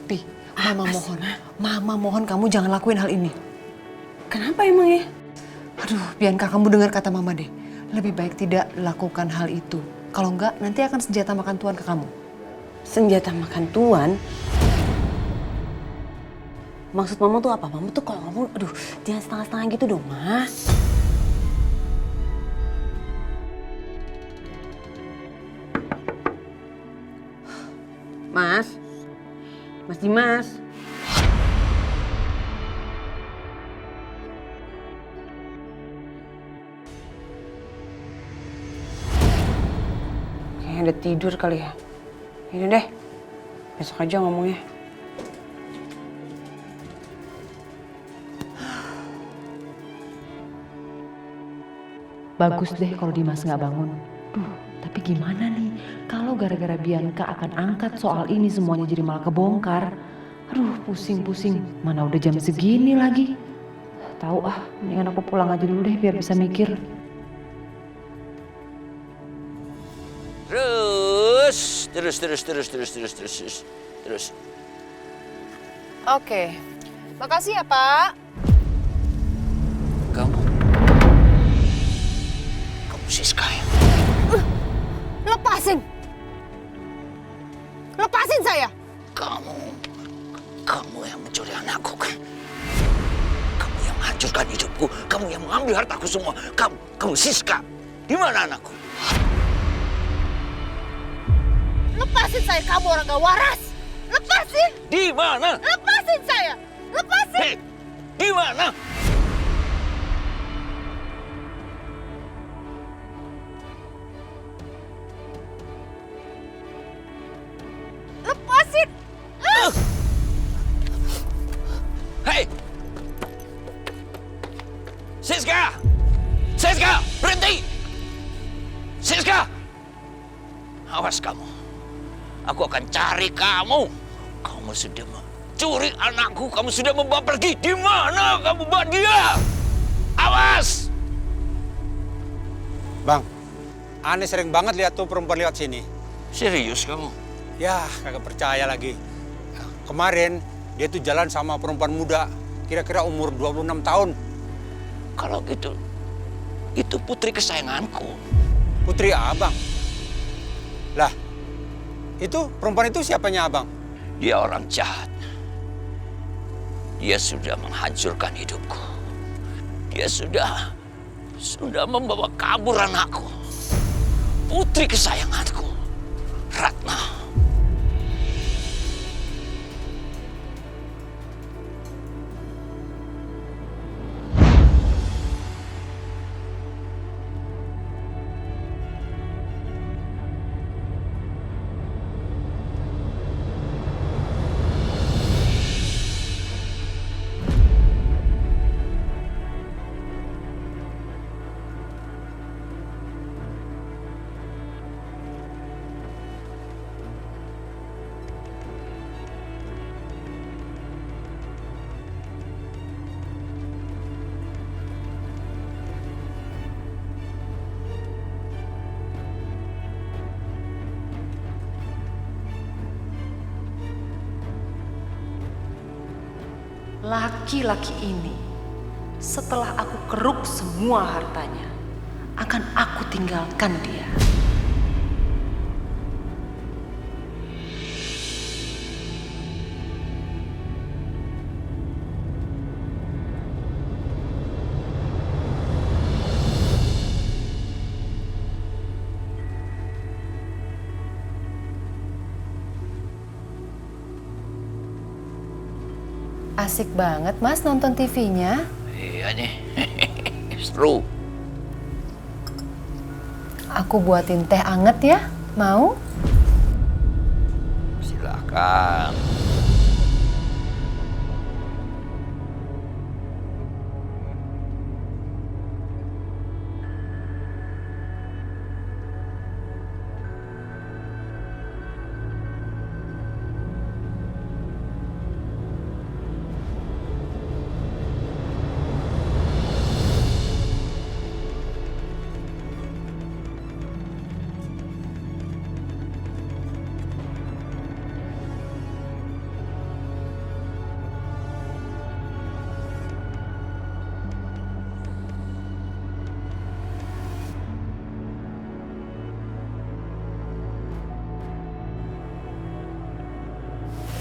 Pi, Mama mohon kamu jangan lakuin hal ini. Kenapa emang ya? Aduh, Bianca kamu dengar kata Mama deh. Lebih baik tidak lakukan hal itu. Kalau enggak, nanti akan senjata makan tuan ke kamu. Senjata makan tuan? Maksud Mama tuh apa? Mama tuh kalau ngomong, aduh, jangan setengah-setengah gitu dong, Ma. Mas? Mas Dimas? Kayaknya udah tidur kali ya. Ini deh, besok aja ngomongnya. Bagus deh kalau Dimas nggak bangun. Duh, tapi gimana nih kalau gara-gara Bianca akan angkat soal ini semuanya jadi malah kebongkar. Aduh, pusing-pusing. Mana udah jam segini lagi. Tahu ah, mendingan aku pulang aja dulu deh biar bisa mikir. Terus. Oke, makasih ya Pak. Kamu Siska ya? Lepasin! Lepasin saya! Kamu yang mencuri anakku kan? Kamu yang menghancurkan hidupku, kamu yang mengambil hartaku semua. Kamu Siska. Di mana anakku? Lepasin saya, kamu orang gak waras! Lepasin! Di mana? Lepasin saya! Lepasin! Hei, di mana? Lepasin! Hei! Siska! Siska, berhenti! Siska! Awas kamu. Aku akan cari kamu. Kamu sudah mencuri anakku, kamu sudah membawa pergi. Di mana kamu bawa dia? Awas! Bang, aneh sering banget lihat tuh perempuan lewat sini. Serius kamu? Ya, kagak percaya lagi. Kemarin dia tuh jalan sama perempuan muda, kira-kira umur 26 tahun. Kalau gitu, itu putri kesayanganku. Putri abang. Lah, itu perempuan itu siapanya abang? Dia orang jahat. Dia sudah menghancurkan hidupku. Dia sudah membawa kabur anakku. Putri kesayanganku, Ratna. Laki-laki ini, setelah aku keruk semua hartanya, akan aku tinggalkan dia. Asik banget Mas nonton TV-nya. Iya nih, seru. Aku buatin teh anget ya, mau? Silakan.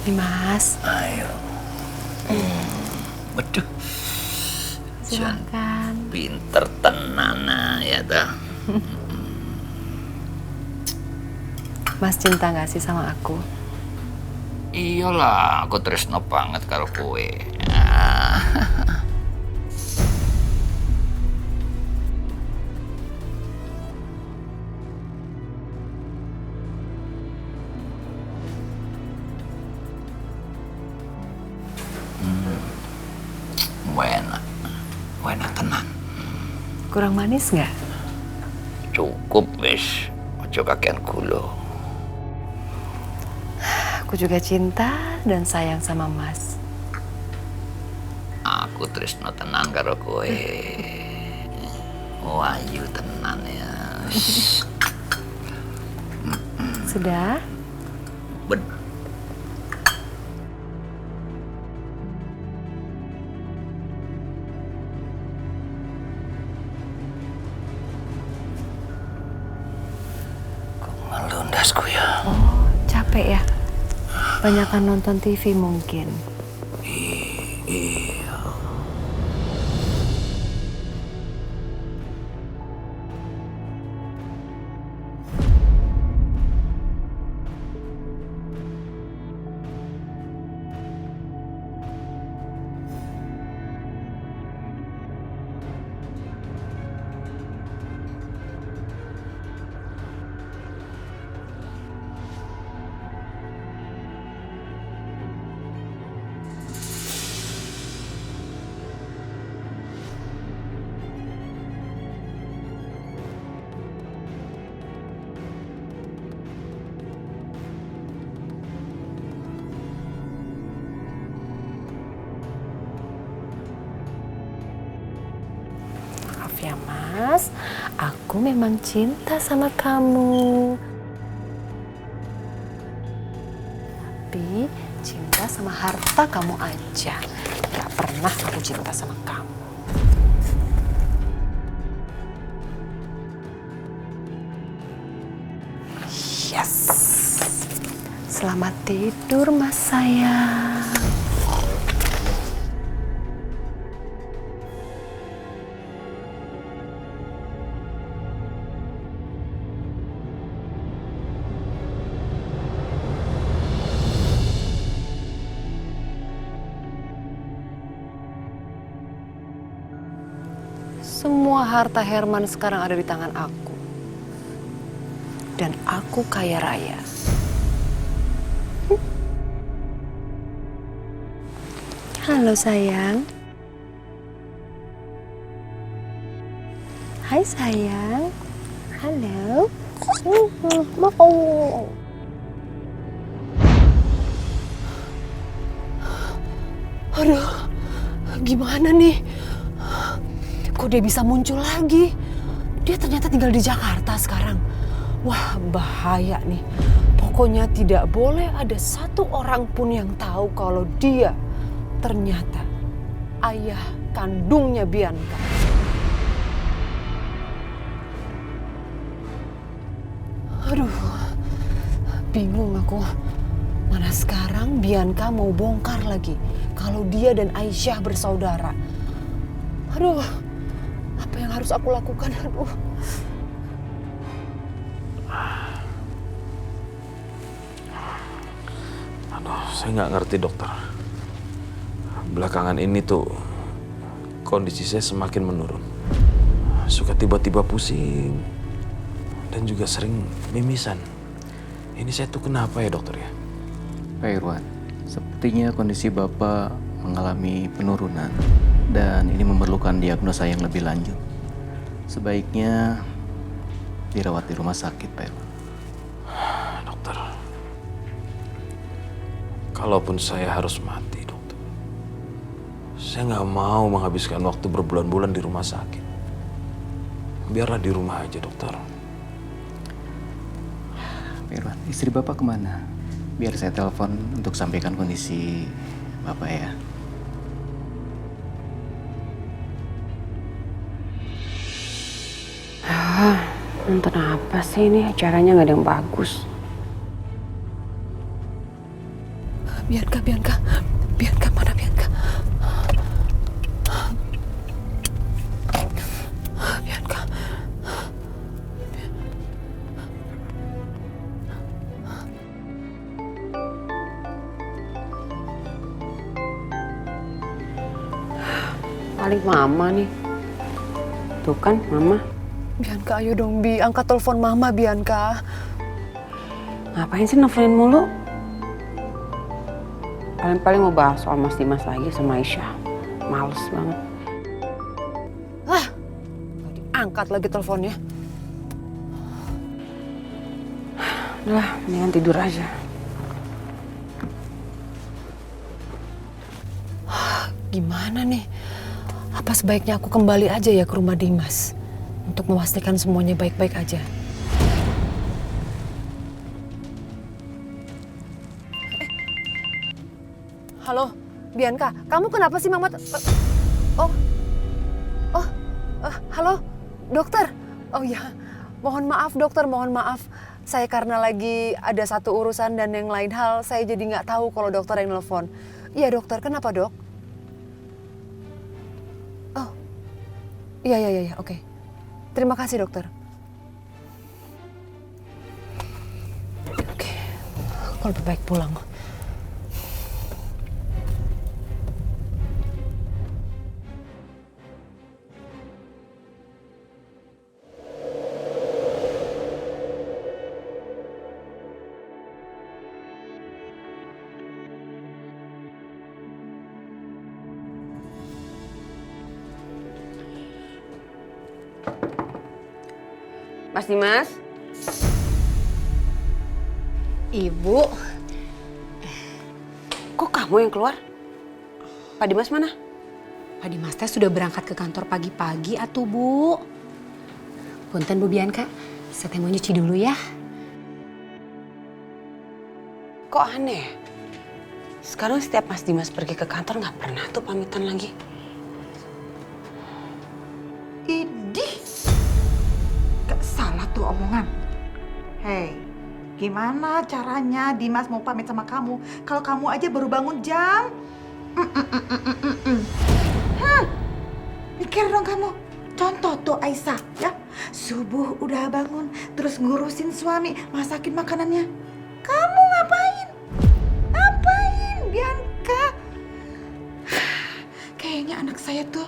Nih Mas, Ayo. Waduh. silakan. Pinter tenan ya dah. Mas cinta gak sih sama aku? Iyalah, aku tresno banget karo kowe. Ah. Enak tenan. Kurang manis nggak? Cukup wis, ojo kakean gula. Aku juga cinta dan sayang sama Mas. Aku tresno tenan karo kowe. Wayu tenan ya. Sudah? Ben. Kok ngelundasku ya? Oh, capek ya? Banyakan nonton TV mungkin. Iya. Maaf ya Mas, aku memang cinta sama kamu. Tapi cinta sama harta kamu aja. Gak pernah aku cinta sama kamu. Yes. Selamat tidur Mas sayang. Semua harta Herman sekarang ada di tangan aku. Dan aku kaya raya. Halo sayang. Hai sayang. Halo. Mau. Aduh, gimana nih? Kok dia bisa muncul lagi? Dia ternyata tinggal di Jakarta sekarang. Wah, bahaya nih. Pokoknya tidak boleh ada satu orang pun yang tahu kalau dia ternyata ayah kandungnya Bianca. Aduh, bingung aku. Mana sekarang Bianca mau bongkar lagi kalau dia dan Aisyah bersaudara. Aduh, apa yang harus aku lakukan? Aduh. Saya nggak ngerti dokter. Belakangan ini tuh kondisi saya semakin menurun. Suka tiba-tiba pusing dan juga sering mimisan. Ini saya tuh kenapa ya dokter ya? Pak Irwan, sepertinya kondisi Bapak mengalami penurunan dan ini memerlukan diagnosa yang lebih lanjut. Sebaiknya dirawat di rumah sakit, Pak Irwan. Dokter, kalaupun saya harus mati, dokter, saya nggak mau menghabiskan waktu berbulan-bulan di rumah sakit. Biarlah di rumah aja, dokter. Pak Irwan, istri Bapak kemana? Biar saya telepon untuk sampaikan kondisi Bapak ya. Nonton apa sih ini? Acaranya nggak ada yang bagus. Bianca, Bianca. Bianca, mana Bianca? Bianca. Paling mama nih. Tuh kan mama. Bianca, ayo dong Bi, angkat telepon Mama Bianca. Ngapain sih nelfonin mulu? Paling-paling mau bahas soal Mas Dimas lagi sama Aisyah. Males banget. Gak diangkat lagi teleponnya. Udah, mendingan tidur aja. Gimana nih? Apa sebaiknya aku kembali aja ya ke rumah Dimas? Untuk memastikan semuanya baik-baik aja. Halo, Bianca, kamu kenapa sih Mama? Halo, dokter. Oh ya, mohon maaf dokter, mohon maaf. Saya karena lagi ada satu urusan dan yang lain hal, saya jadi nggak tahu kalau dokter yang nelfon. Iya dokter, kenapa dok? Oh, iya, oke. Terima kasih dokter. Oke, aku lebih baik pulang. Mas Dimas? Ibu, Kok kamu yang keluar? Pak Dimas mana? Pak Dimas teh sudah berangkat ke kantor pagi-pagi atuh Bu. Punten Bu Bianca, saya teh mau nyuci dulu ya. Kok aneh? Sekarang setiap Mas Dimas pergi ke kantor nggak pernah tuh pamitan lagi. Idih, gak salah tuh omongan. Hei, gimana caranya Dimas mau pamit sama kamu kalau kamu aja baru bangun jam? Mikir dong kamu. Contoh tuh Aisyah ya, subuh udah bangun terus ngurusin suami, masakin makanannya. Kamu ngapain? Ngapain Bianca? Kayaknya anak saya tuh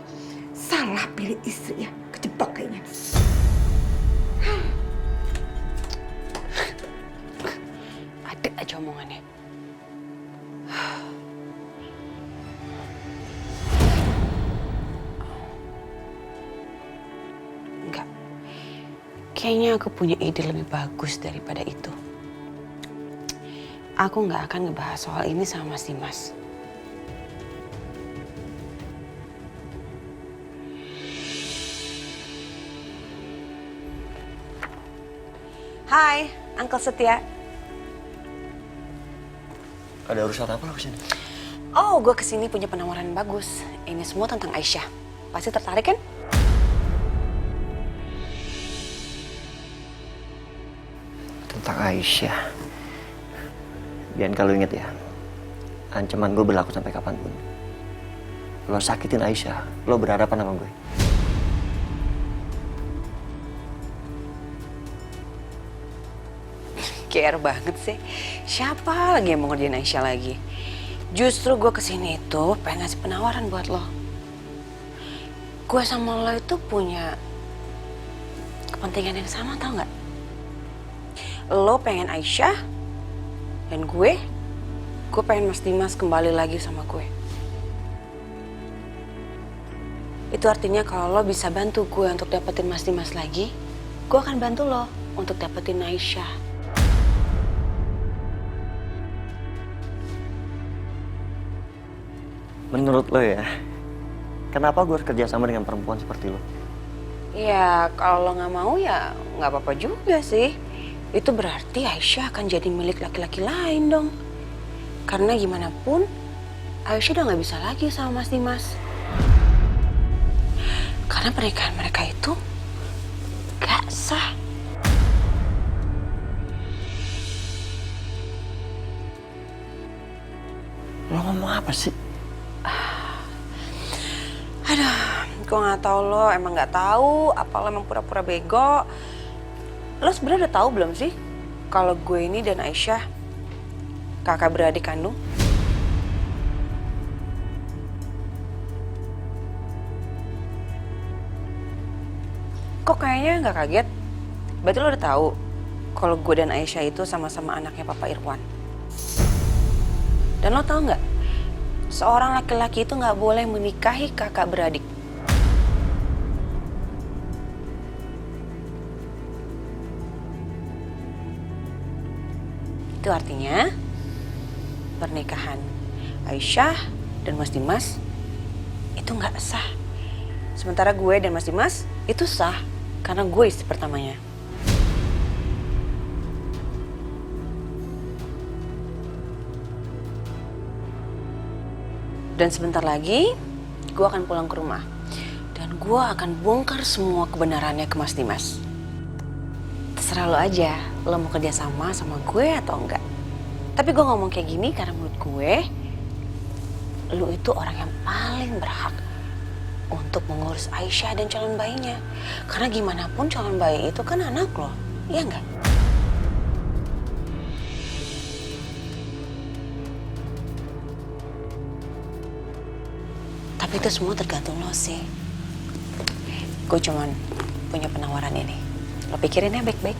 salah pilih istri ya, kejebak kayaknya. Ada aja omongannya. Enggak. Kayaknya aku punya ide lebih bagus daripada itu. Aku nggak akan ngebahas soal ini sama Mas Dimas. Hai, Uncle Setia. Ada urusan apa lo kesini? Oh, gue kesini punya penawaran bagus. Ini semua tentang Aisyah. Pasti tertarik kan? Tentang Aisyah. Biar kalau inget ya, ancaman gue berlaku sampai kapanpun. Lo sakitin Aisyah, lo berhadapan sama gue. Care banget sih. Siapa lagi yang mau ngerjain Aisyah lagi? Justru gue kesini itu pengen ngasih penawaran buat lo. Gue sama lo itu punya kepentingan yang sama, tau nggak? Lo pengen Aisyah, dan gue pengen Mas Dimas kembali lagi sama gue. Itu artinya kalau lo bisa bantu gue untuk dapetin Mas Dimas lagi, gue akan bantu lo untuk dapetin Aisyah. Menurut lo ya, kenapa gue harus kerja sama dengan perempuan seperti lo? Ya, kalau lo nggak mau ya nggak apa-apa juga sih. Itu berarti Aisyah akan jadi milik laki-laki lain dong. Karena gimana pun, Aisyah udah nggak bisa lagi sama Mas Dimas. Karena pernikahan mereka itu gak sah. Lo ngomong apa sih? Aduh, gue nggak tahu lo emang nggak tahu apa lo emang pura-pura bego. Lo sebenarnya udah tahu belum sih kalau gue ini dan Aisyah kakak beradik kandung? Kok kayaknya nggak kaget? Berarti lo udah tahu kalau gue dan Aisyah itu sama-sama anaknya Papa Irwan. Dan lo tahu nggak? Seorang laki-laki itu nggak boleh menikahi kakak beradik. Itu artinya pernikahan Aisyah dan Mas Dimas itu nggak sah. Sementara gue dan Mas Dimas itu sah karena gue istri pertamanya. Dan sebentar lagi gue akan pulang ke rumah. Dan gue akan bongkar semua kebenarannya ke Mas Dimas. Terserah lo aja, lo mau kerja sama gue atau enggak. Tapi gue ngomong kayak gini karena menurut gue, lo itu orang yang paling berhak untuk mengurus Aisyah dan calon bayinya. Karena gimana pun calon bayi itu kan anak lo, iya enggak? Tapi itu semua tergantung lo sih. Gue cuman punya penawaran ini. Lo pikirin ya baik-baik.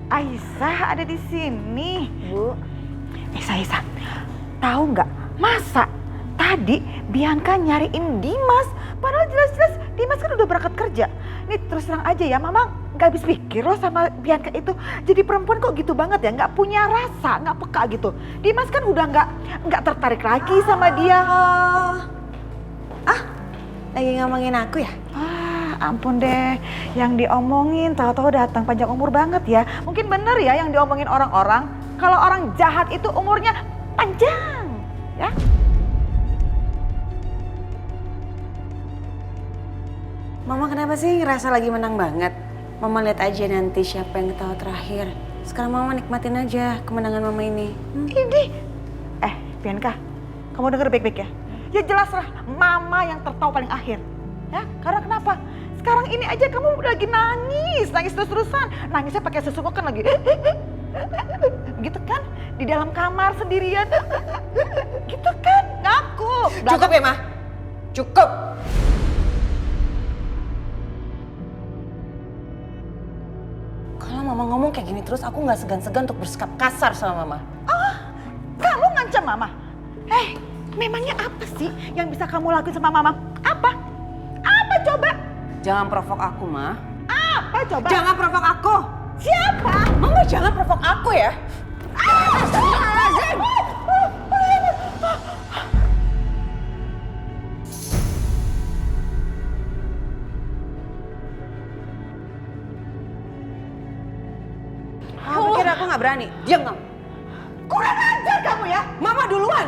Aisyah ada di sini, Bu. Aisyah, tahu nggak? Masa tadi Bianca nyariin Dimas, padahal jelas-jelas Dimas kan udah berangkat kerja. Nih terus terang aja ya, Mama nggak habis pikir loh sama Bianca itu. Jadi perempuan kok gitu banget ya, nggak punya rasa, nggak peka gitu. Dimas kan udah nggak tertarik lagi sama dia. Lagi ngomongin aku ya? Ampun deh, yang diomongin tahu-tahu datang panjang umur banget ya. Mungkin bener ya yang diomongin orang-orang, kalau orang jahat itu umurnya panjang, ya. Mama kenapa sih ngerasa lagi menang banget? Mama lihat aja nanti siapa yang ketawa terakhir. Sekarang Mama nikmatin aja kemenangan Mama ini. Ini, Bianca, kamu denger baik-baik ya. Ya jelaslah Mama yang tertawa paling akhir. Ya, karena kenapa? Sekarang ini aja kamu lagi nangis terus-terusan. Nangisnya pakai sesuatu kan lagi. Gitu kan? Di dalam kamar sendirian. Gitu kan? Ngaku. Cukup ya, Ma? Cukup. Kalau Mama ngomong kayak gini terus, aku nggak segan-segan untuk bersikap kasar sama Mama. Kamu ngancam Mama? Memangnya apa sih yang bisa kamu lakuin sama Mama? Apa? Apa coba? Jangan provok aku, Ma. Apa coba? Jangan provok aku. Siapa? Mama jangan provok aku ya. Astagfirullahaladzim. Kamu pikir aku nggak berani? Diam kamu. Kurang ajar kamu ya. Mama duluan.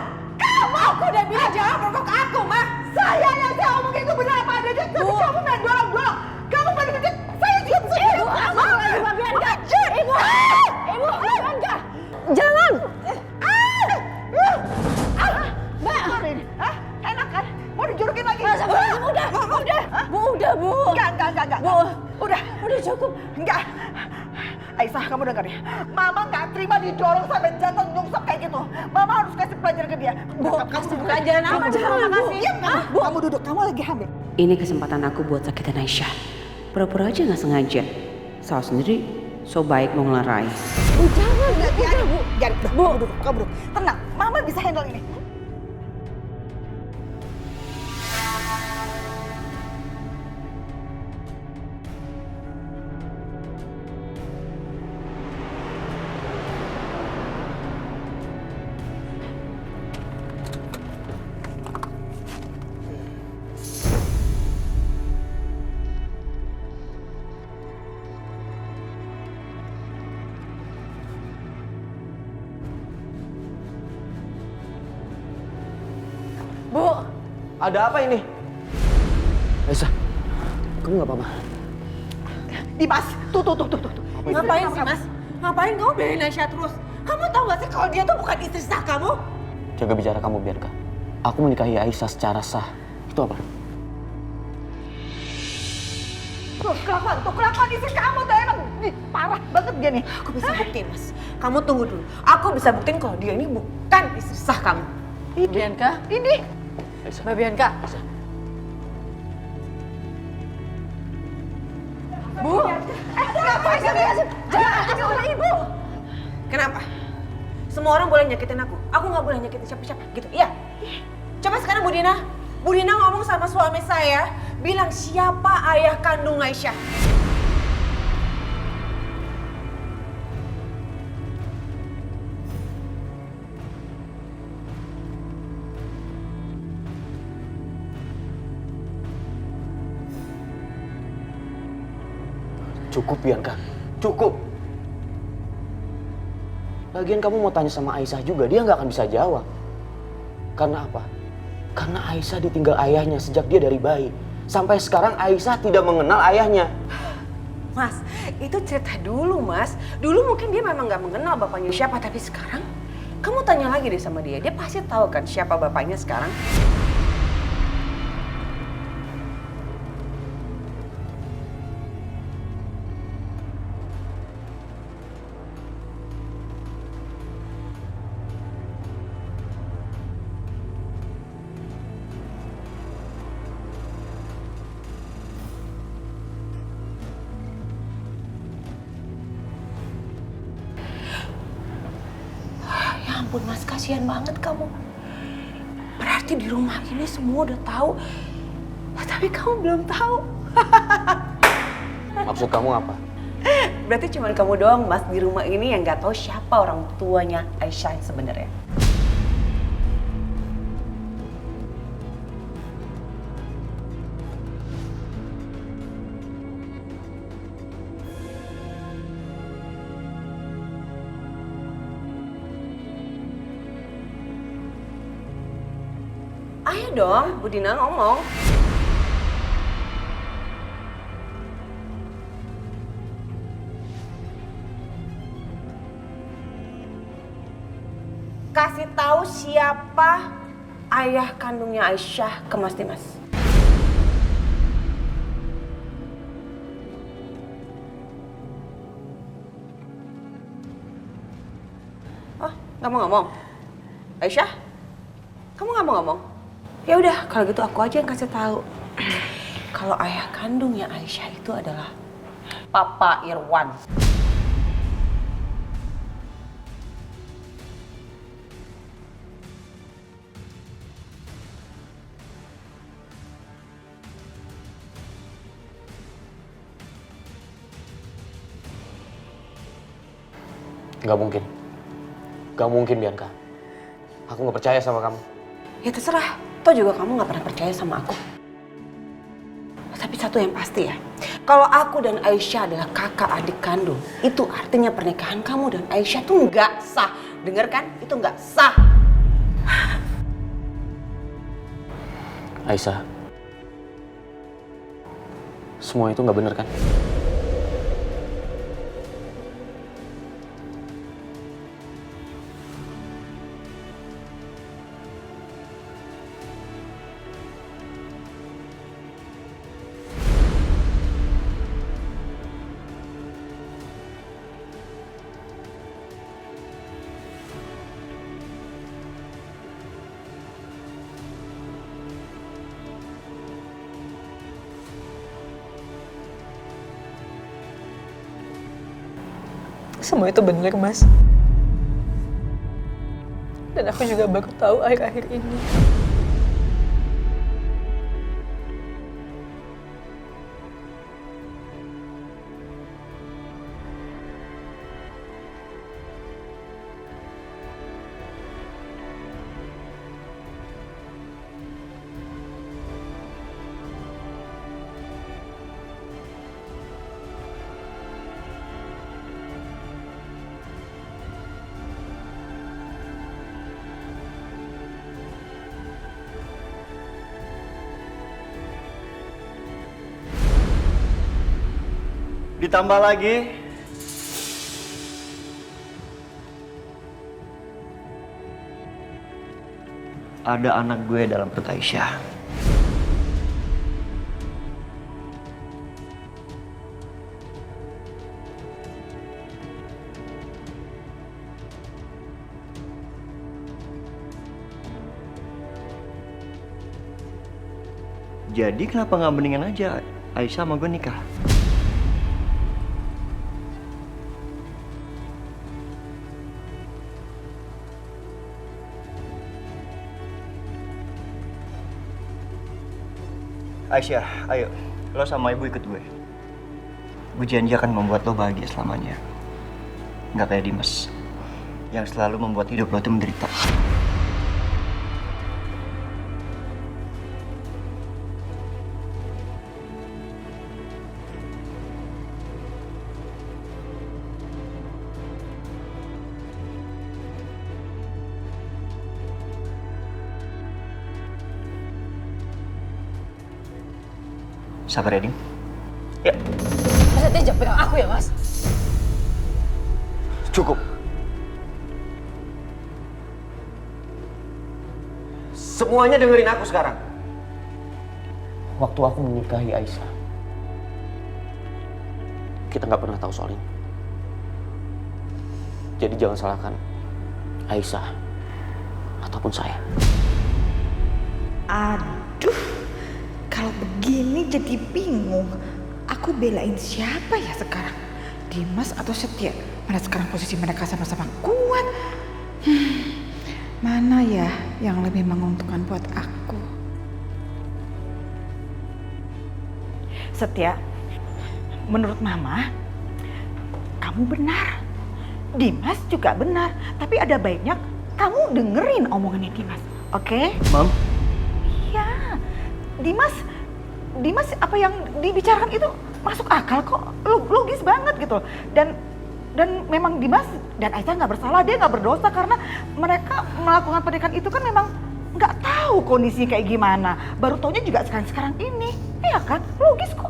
Aku udah bilang jangan provok aku, Ma. Saya yang saya omongin itu benar apa adanya. Tapi kamu main dorong-dorong. Kamu main dikit. Saya juga bisa. Ibu, aku lagi Bianca. Ibu, Ibu, Bianca. Jangan. Mbak. Enak kan? Mau dijurukin lagi? Udah. Bu, udah, Bu. Enggak. Bu. Udah cukup. Enggak. Aisyah, kamu dengar ya. Mama nggak terima didorong sampai jatuh nyungsep kayak gitu. Mama harus kasih pelajaran ke dia. Bu, kasih pelajaran apa? Jangan kasih. Bu, kamu duduk. Kamu lagi hamil. Ini kesempatan aku buat sakitin Aisyah. Pura-pura aja nggak sengaja. Salah sendiri, so baik mau ngelarai. Jangan, Bu. Jangan, Bu, duduk. Kamu duduk. Tenang, Mama bisa handle ini. Ada apa ini? Aisyah, kamu nggak apa-apa? Dimas, tuh. Ngapain sih, Mas? Ngapain kamu belain Aisyah terus? Kamu tahu gak sih kalau dia tuh bukan istri sah kamu? Jaga bicara kamu, Bianca. Aku menikahi Aisyah secara sah. Itu apa? Tuh, kelakuan istri kamu tuh emang parah banget dia nih. Aku bisa buktiin, Mas. Kamu tunggu dulu. Aku bisa buktiin kalau dia ini bukan istri sah kamu. Bianca? Ini. Aisyah. Mbak Bianca? Bu? Ngapain sih? Jangan oleh ibu. Kenapa? Semua orang boleh nyakitin aku. Aku nggak boleh nyakitin siapa-siapa, gitu. Iya. Coba sekarang Bu Dina. Bu Dina ngomong sama suami saya, bilang siapa ayah kandung Aisyah. Cukup, Bianca. Cukup. Lagian kamu mau tanya sama Aisyah juga, dia nggak akan bisa jawab. Karena apa? Karena Aisyah ditinggal ayahnya sejak dia dari bayi. Sampai sekarang Aisyah tidak mengenal ayahnya. Mas, itu cerita dulu, Mas. Dulu mungkin dia memang nggak mengenal bapaknya siapa, tapi sekarang kamu tanya lagi deh sama dia. Dia pasti tahu kan siapa bapaknya sekarang. Ya ampun Mas, kasihan banget kamu. Berarti di rumah ini semua udah tahu, tapi kamu belum tahu. Maksud kamu apa? Berarti cuma kamu doang Mas di rumah ini yang nggak tahu siapa orang tuanya Aisyah yang sebenarnya. Ayo dong, Bu Dina ngomong. Kasih tahu siapa ayah kandungnya Aisyah ke Mas Dimas. Oh, nggak mau ngomong? Aisyah, kamu nggak mau ngomong? Ya udah, kalau gitu aku aja yang kasih tahu. Kalau ayah kandungnya Aisyah itu adalah Papa Irwan. Gak mungkin. Gak mungkin, Bianca. Aku gak percaya sama kamu. Ya terserah, toh juga kamu gak pernah percaya sama aku. Tapi satu yang pasti ya, kalau aku dan Aisyah adalah kakak adik kandung, itu artinya pernikahan kamu dan Aisyah tuh nggak sah. Dengar kan? Itu nggak sah. Aisyah, semua itu gak bener kan? Semua itu benar, Mas. Dan aku juga baru tahu akhir-akhir ini. Ditambah lagi ada anak gue dalam perut Aisyah. Jadi kenapa nggak mendingan aja Aisyah sama gue nikah? Aisyah, ayo, lo sama ibu ikut gue. Gue janji akan membuat lo bahagia selamanya. Nggak kayak Dimas, yang selalu membuat hidup lo tuh menderita. Sabar ya, Ding. Ya. Mas Satya jangan pegang aku ya, Mas. Cukup. Semuanya dengerin aku sekarang. Waktu aku menikahi Aisyah, kita nggak pernah tahu soal ini. Jadi jangan salahkan Aisyah ataupun saya. Aduh, kalau begini jadi bingung. Aku belain siapa ya sekarang? Dimas atau Setia? Mana sekarang posisi mereka sama-sama kuat? Mana ya yang lebih menguntungkan buat aku? Setia, menurut Mama, kamu benar. Dimas juga benar. Tapi ada baiknya kamu dengerin omongannya Dimas, oke? Mam? Iya, Dimas apa yang dibicarakan itu masuk akal kok, logis banget gitu. Dan memang Dimas dan Aisyah nggak bersalah, dia nggak berdosa karena mereka melakukan pernikahan itu kan memang nggak tahu kondisi kayak gimana. Baru taunya juga sekarang ini, iya kan? Logis kok.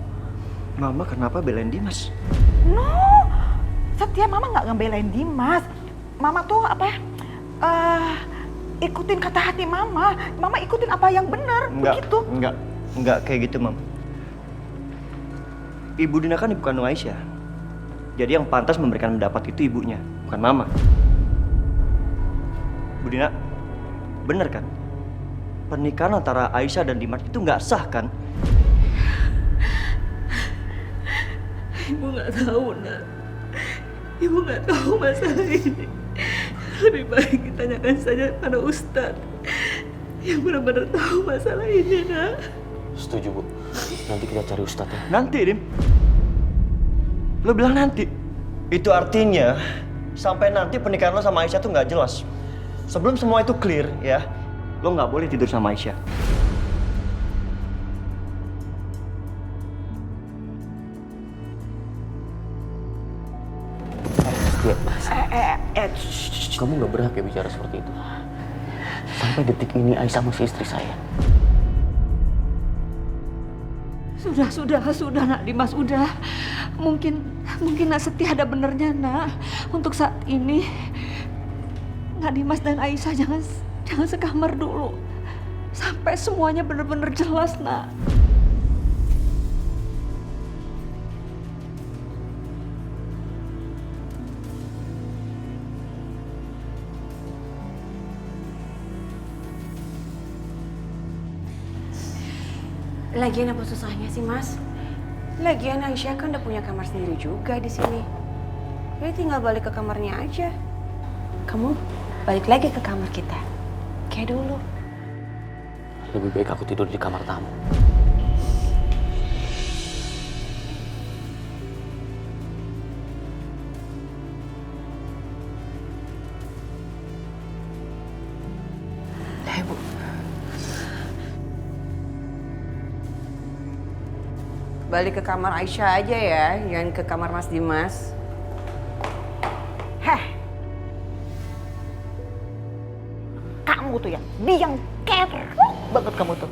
Mama kenapa belain Dimas? No, Setia, Mama nggak ngebelain Dimas. Mama tuh apa ya? Ikutin kata hati Mama. Mama ikutin apa yang benar, begitu. Enggak kayak gitu, Mam. Ibu Dina kan ibu kandung Aisyah. Jadi yang pantas memberikan pendapat itu ibunya, bukan Mama. Bu Dina, bener kan? Pernikahan antara Aisyah dan Dimas itu nggak sah kan? Ibu nggak tahu, Nak. Ibu nggak tahu masalah ini. Lebih baik ditanyakan saja pada Ustadz yang benar-benar tahu masalah ini, Nak. Setuju, Bu. Nanti kita cari Ustadz ya. Nanti, Dim. Lo bilang nanti. Itu artinya sampai nanti pernikahan lo sama Aisyah tuh nggak jelas. Sebelum semua itu clear ya, lo nggak boleh tidur sama Aisyah. Kamu nggak berhak ya bicara seperti itu. Sampai detik ini Aisyah masih istri saya. Sudah nak Dimas, udah. Mungkin Nak Setia ada benernya, Nak. Untuk saat ini Nak Dimas dan Aisyah jangan sekamar dulu. Sampai semuanya benar-benar jelas, Nak. Lagian apa susahnya sih, Mas? Lagian Aisyah kan udah punya kamar sendiri juga di sini. Jadi tinggal balik ke kamarnya aja. Kamu balik lagi ke kamar kita. Kayak dulu. Lebih baik aku tidur di kamar tamu. Bu. Balik ke kamar Aisyah aja ya, jangan ke kamar Mas Dimas. Heh, kamu tuh ya, biang kerok banget kamu tuh.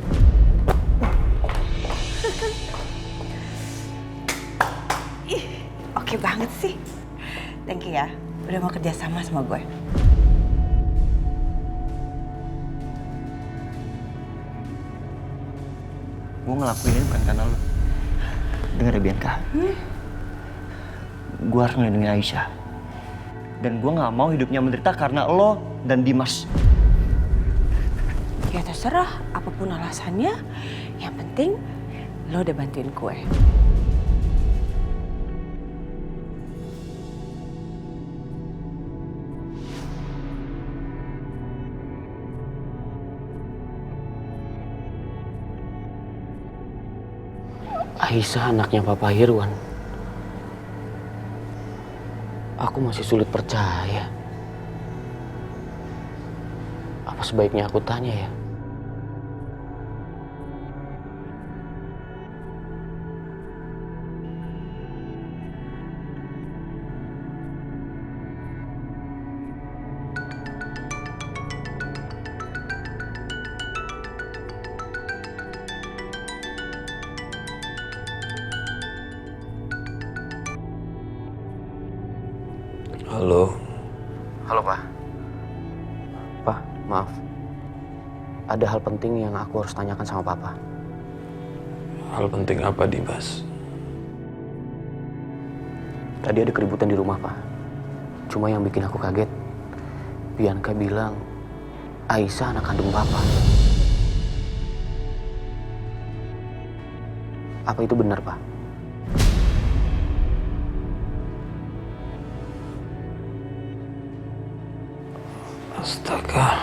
Ih, Oke banget sih. Thank you ya, udah mau kerja sama gue. Gue ngelakuin ini bukan karena lo. Dengar ya Bianca. Gue harus ngelindungin Aisyah. Dan gue gak mau hidupnya menderita karena lo dan Dimas. Ya terserah, apapun alasannya. Yang penting lo udah bantuin gue. Aisyah anaknya Papa Irwan. Aku masih sulit percaya. Apa sebaiknya aku tanya ya? Halo. Halo, Pak. Pak, maaf. Ada hal penting yang aku harus tanyakan sama Papa. Hal penting apa, Dimas? Tadi ada keributan di rumah, Pak. Cuma yang bikin aku kaget, Bianca bilang Aisyah anak kandung Papa. Apa itu benar, Pak? Astaga.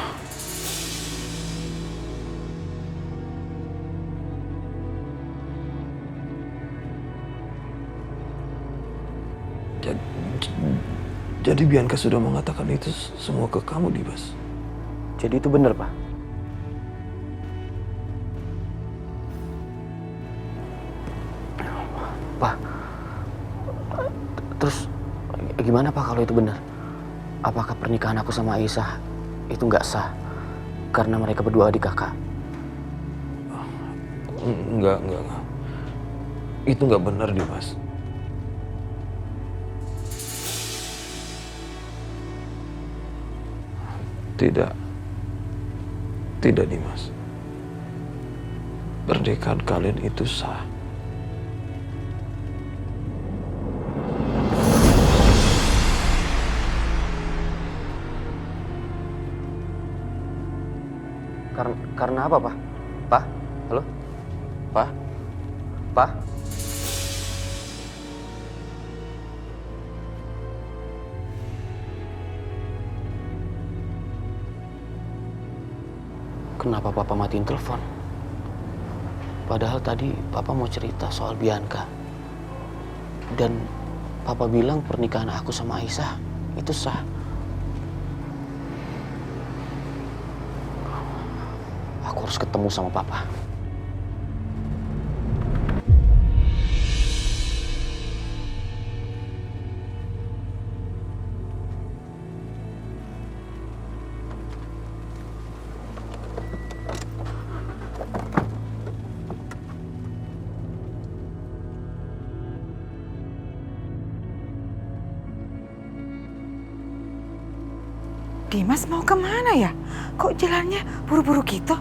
Jadi Bianca sudah mengatakan itu semua ke kamu, Dimas? Jadi itu benar, Pak? Pak, terus gimana Pak kalau itu benar? Apakah pernikahan aku sama Aisyah itu nggak sah karena mereka berdua adik kakak? Enggak. Itu nggak benar, Dimas. Tidak, Dimas. Pernikahan kalian itu sah. Karena apa, Pak? Pak? Halo? Pak? Pak? Kenapa Papa matiin telepon? Padahal tadi Papa mau cerita soal Bianca. Dan Papa bilang pernikahan aku sama Aisyah itu sah. Aku harus ketemu sama Papa. Dimas mau kemana ya? Kok jalannya buru-buru gitu?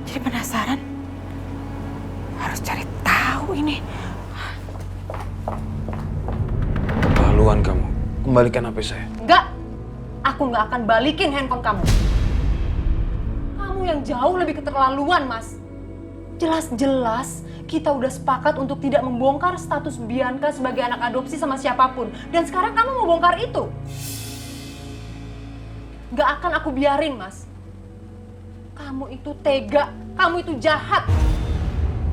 Jadi penasaran. Harus cari tahu ini. Keterlaluan kamu. Kembalikan HP saya. Enggak. Aku nggak akan balikin handphone kamu. Kamu yang jauh lebih keterlaluan, Mas. Jelas-jelas kita udah sepakat untuk tidak membongkar status Bianca sebagai anak adopsi sama siapapun. Dan sekarang kamu mau bongkar itu. Gak akan aku biarin, Mas. Kamu itu tega, kamu itu jahat.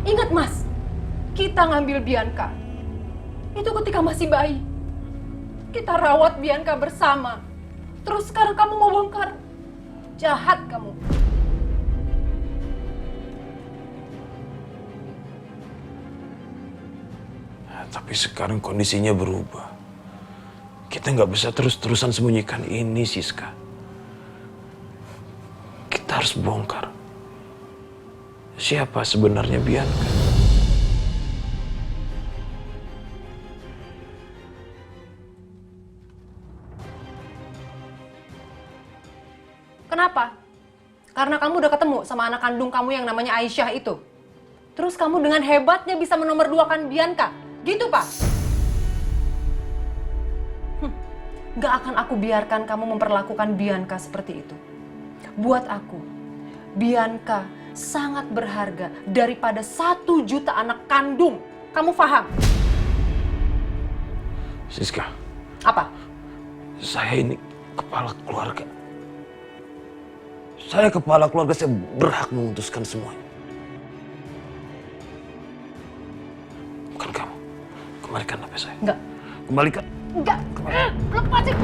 Ingat, Mas, kita ngambil Bianca. Itu ketika masih bayi. Kita rawat Bianca bersama. Terus sekarang kamu mau bongkar. Jahat kamu. Tapi sekarang kondisinya berubah. Kita nggak bisa terus-terusan sembunyikan ini, Siska. Kita harus bongkar. Siapa sebenarnya Bianca? Kenapa? Karena kamu udah ketemu sama anak kandung kamu yang namanya Aisyah itu. Terus kamu dengan hebatnya bisa menomorduakan Bianca. Gitu, Pak? Gak akan aku biarkan kamu memperlakukan Bianca seperti itu. Buat aku, Bianca sangat berharga daripada 1 juta anak kandung. Kamu paham? Siska. Apa? Saya ini kepala keluarga. Saya kepala keluarga, saya berhak memutuskan semuanya. Bukan kamu. Kembalikan HP saya. Enggak. Kembalikan. Enggak. Lepasin.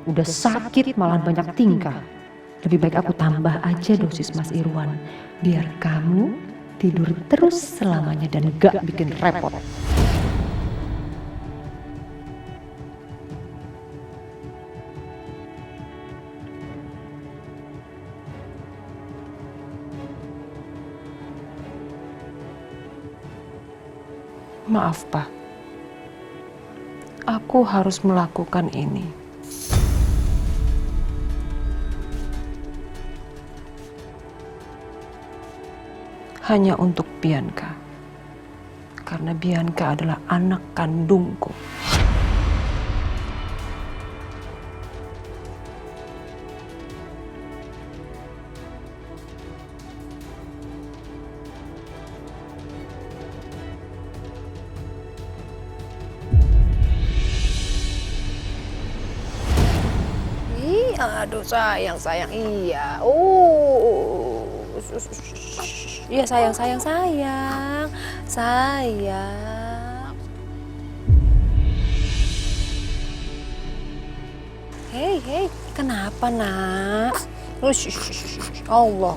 Udah sakit malah banyak tingkah. Lebih baik aku tambah aja dosis Mas Irwan. Biar kamu tidur terus selamanya dan gak bikin repot. Maaf, Pak. Aku harus melakukan ini. Hanya untuk Bianca. Karena Bianca adalah anak kandungku. Aduh sayang iya. Iya sayang. Hei, kenapa nak? Allah.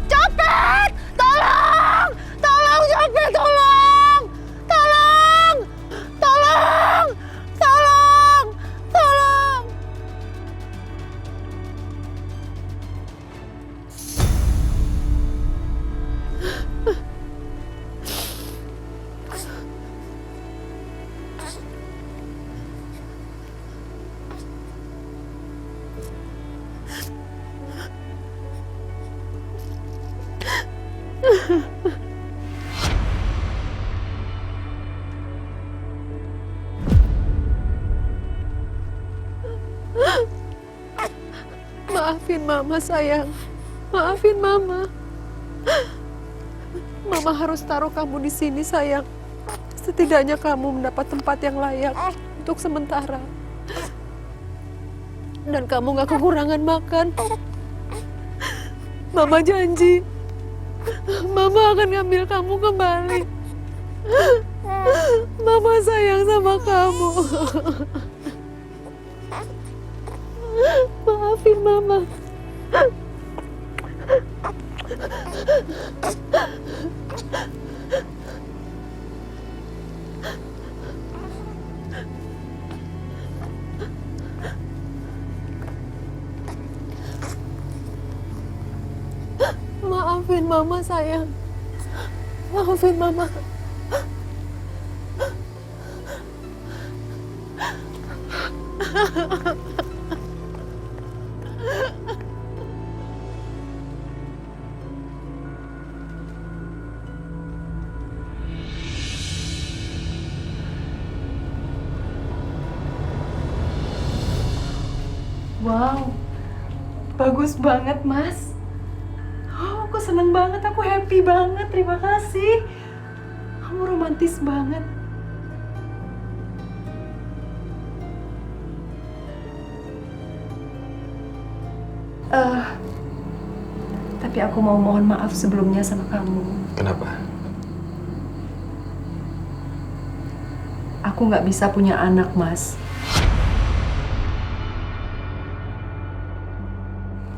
Copet! Tolong! Copet, tolong! Maafin Mama sayang. Maafin Mama. Mama harus taruh kamu di sini sayang. Setidaknya kamu mendapat tempat yang layak untuk sementara. Dan kamu gak kekurangan makan. Mama janji. Mama akan ngambil kamu kembali. Mama sayang sama kamu. Maafin Mama. Maafin Mama sayang. Maafin Mama. Wow, bagus banget Mas. Oh, aku seneng banget, aku happy banget, terima kasih. Kamu romantis banget. Tapi aku mau mohon maaf sebelumnya sama kamu. Kenapa? Aku nggak bisa punya anak, Mas.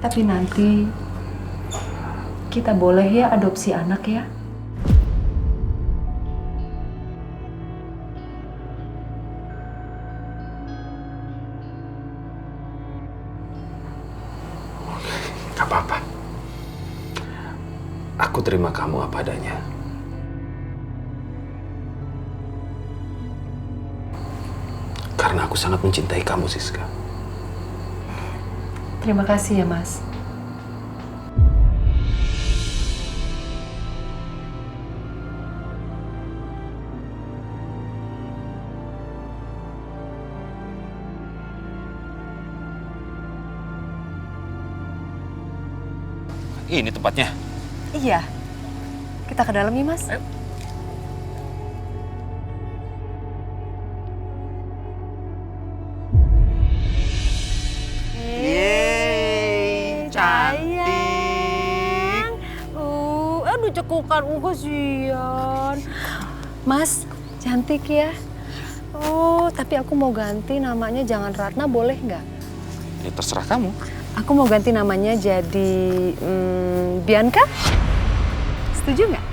Tapi nanti kita boleh ya adopsi anak ya? Gak apa-apa. Aku terima kamu apa adanya. Karena aku sangat mencintai kamu, Siska. Terima kasih ya, Mas. Ini tempatnya. Iya. Kita ke dalam ya, Mas. Ayo. Yeay, cantik. Aduh cekukan kasihan. Mas, cantik ya. Oh, tapi aku mau ganti namanya jangan Ratna, boleh nggak? Ya terserah kamu. Aku mau ganti namanya jadi Bianca. Setuju nggak?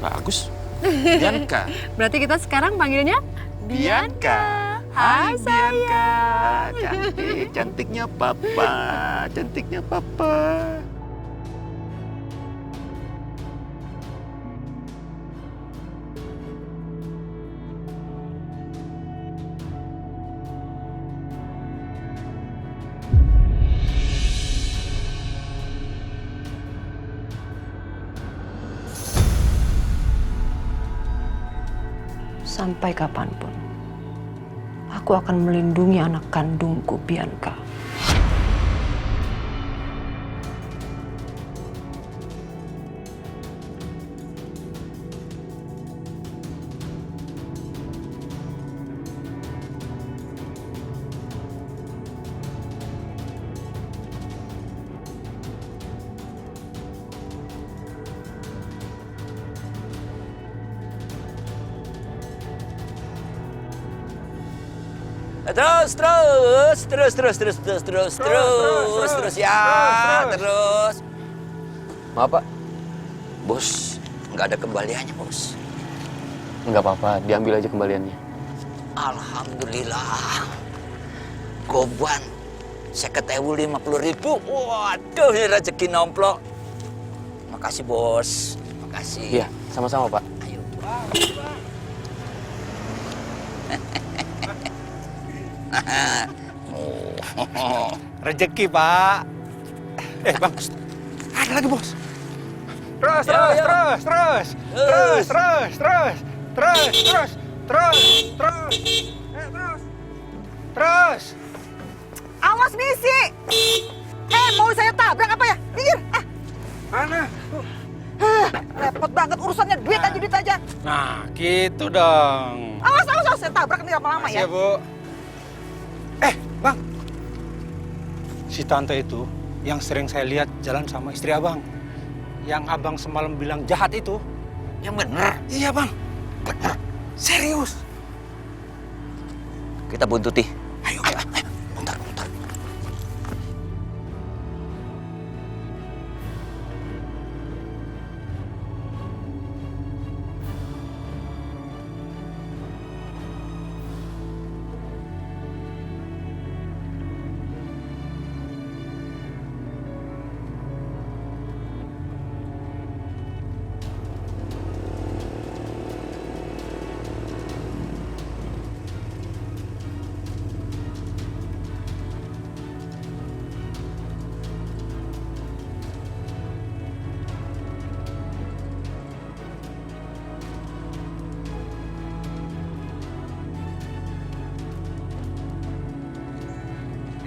Bagus. Bianca. Berarti kita sekarang panggilnya Bianca. Hai Bianca. Cantik, cantiknya papa. Cantiknya papa. Sampai kapanpun, aku akan melindungi anak kandungku, Bianca. Terus ya, terus. Maaf, Pak. Bos, nggak ada kembaliannya, Bos. Nggak apa-apa, diambil aja kembaliannya. Alhamdulillah. Goban, 50.000. Waduh, ini rezeki nomplok. Makasih, Bos. Makasih. Iya, sama-sama, Pak. Ayo. Rezeki, Pak. Bang. Ada lagi, Bos. Terus. Awas misi! Mau saya tabrak apa ya? Minggir! Mana? Repot banget urusannya, duit aja. Nah, gitu dong. Awas, saya tabrak nih lama-lama ya. Makasih ya, Bu. Bang. Si tante itu yang sering saya lihat jalan sama istri abang. Yang abang semalam bilang jahat itu. Yang bener? Iya, Bang. Bener. Serius. Kita buntuti. Ayo. Bentar.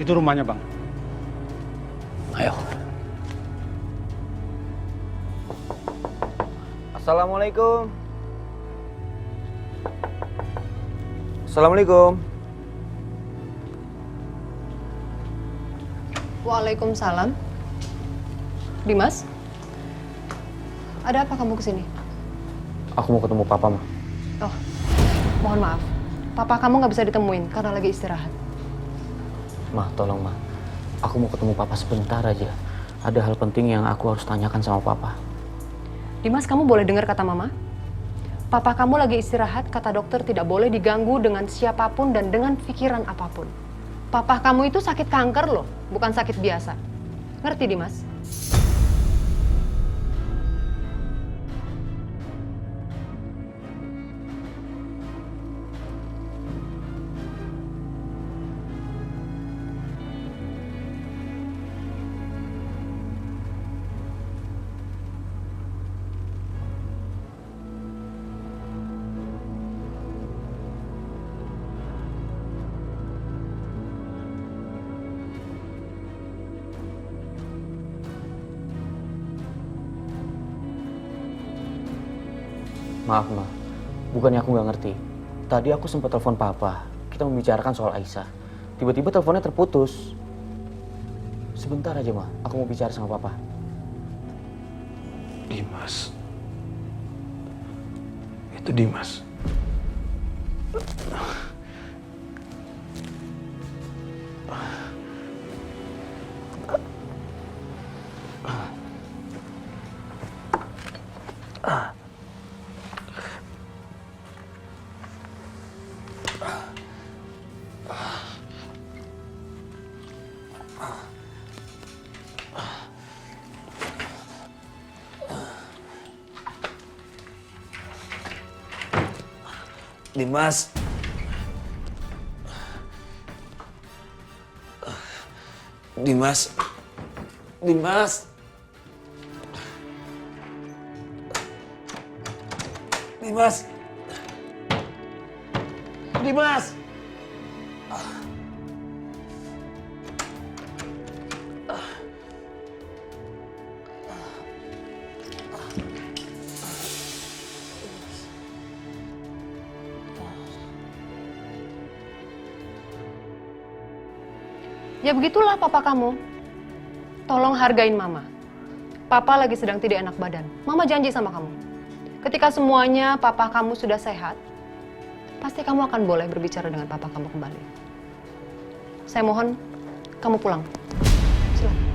Itu rumahnya, Bang. Ayo. Assalamualaikum. Assalamualaikum. Waalaikumsalam. Dimas? Ada apa kamu kesini? Aku mau ketemu papa, Ma. Oh, mohon maaf. Papa kamu nggak bisa ditemuin karena lagi istirahat. Ma, tolong, Ma. Aku mau ketemu papa sebentar aja. Ada hal penting yang aku harus tanyakan sama papa. Dimas, kamu boleh dengar kata mama? Papa kamu lagi istirahat, kata dokter tidak boleh diganggu dengan siapapun dan dengan pikiran apapun. Papa kamu itu sakit kanker loh, bukan sakit biasa. Ngerti, Dimas? Maaf, Ma. Bukannya aku nggak ngerti. Tadi aku sempat telepon papa. Kita membicarakan soal Aisyah. Tiba-tiba teleponnya terputus. Sebentar aja, Ma. Aku mau bicara sama papa. Dimas. Itu Dimas. Dimas. Dimas. Dimas. Dimas. Dimas. Ya begitulah papa kamu. Tolong hargain mama. Papa lagi sedang tidak enak badan. Mama janji sama kamu. Ketika semuanya papa kamu sudah sehat, pasti kamu akan boleh berbicara dengan papa kamu kembali. Saya mohon kamu pulang. Silakan.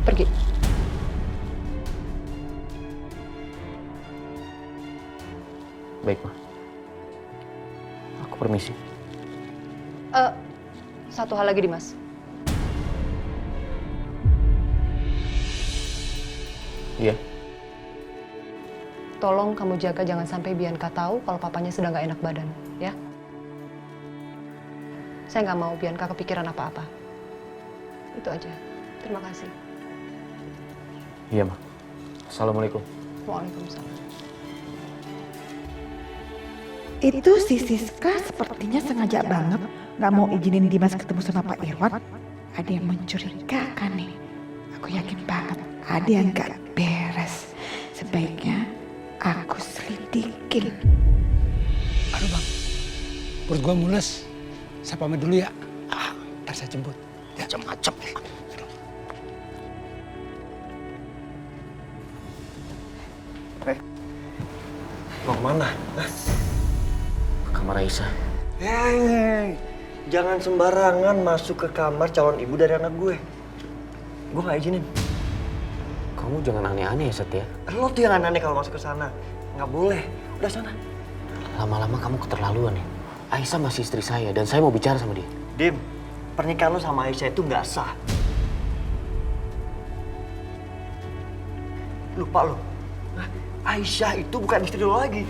Pergi. Baik, Ma. Aku permisi. Satu hal lagi, Dimas. Iya. Tolong kamu jaga jangan sampai Bianca tahu kalau papanya sedang nggak enak badan, ya? Saya nggak mau Bianca kepikiran apa-apa. Itu aja. Terima kasih. Iya, Ma. Assalamualaikum. Waalaikumsalam. Itu si Siska sepertinya sengaja banget nggak mau izinin Dimas ketemu sama Pak Irwan. Ada yang mencurigakan nih. Aku yakin banget ada yang nggak beres. Sebaiknya aku selidikin. Aduh bang, perut gua mules. Saya pamit dulu ya. Ntar saya jemput. Ya. Macam-macam. Mau kemana? Kamar Aisyah. Hei, jangan sembarangan masuk ke kamar calon ibu dari anak gue. Gue nggak izinin. Kamu jangan aneh-aneh ya, Setia. Lo tuh yang aneh kalau masuk ke sana. Nggak boleh. Udah sana. Lama-lama kamu keterlaluan ya. Aisyah masih istri saya dan saya mau bicara sama dia. Dim, pernikahan lo sama Aisyah itu nggak sah. Lupa lo. Aisyah itu bukan istri lo lagi.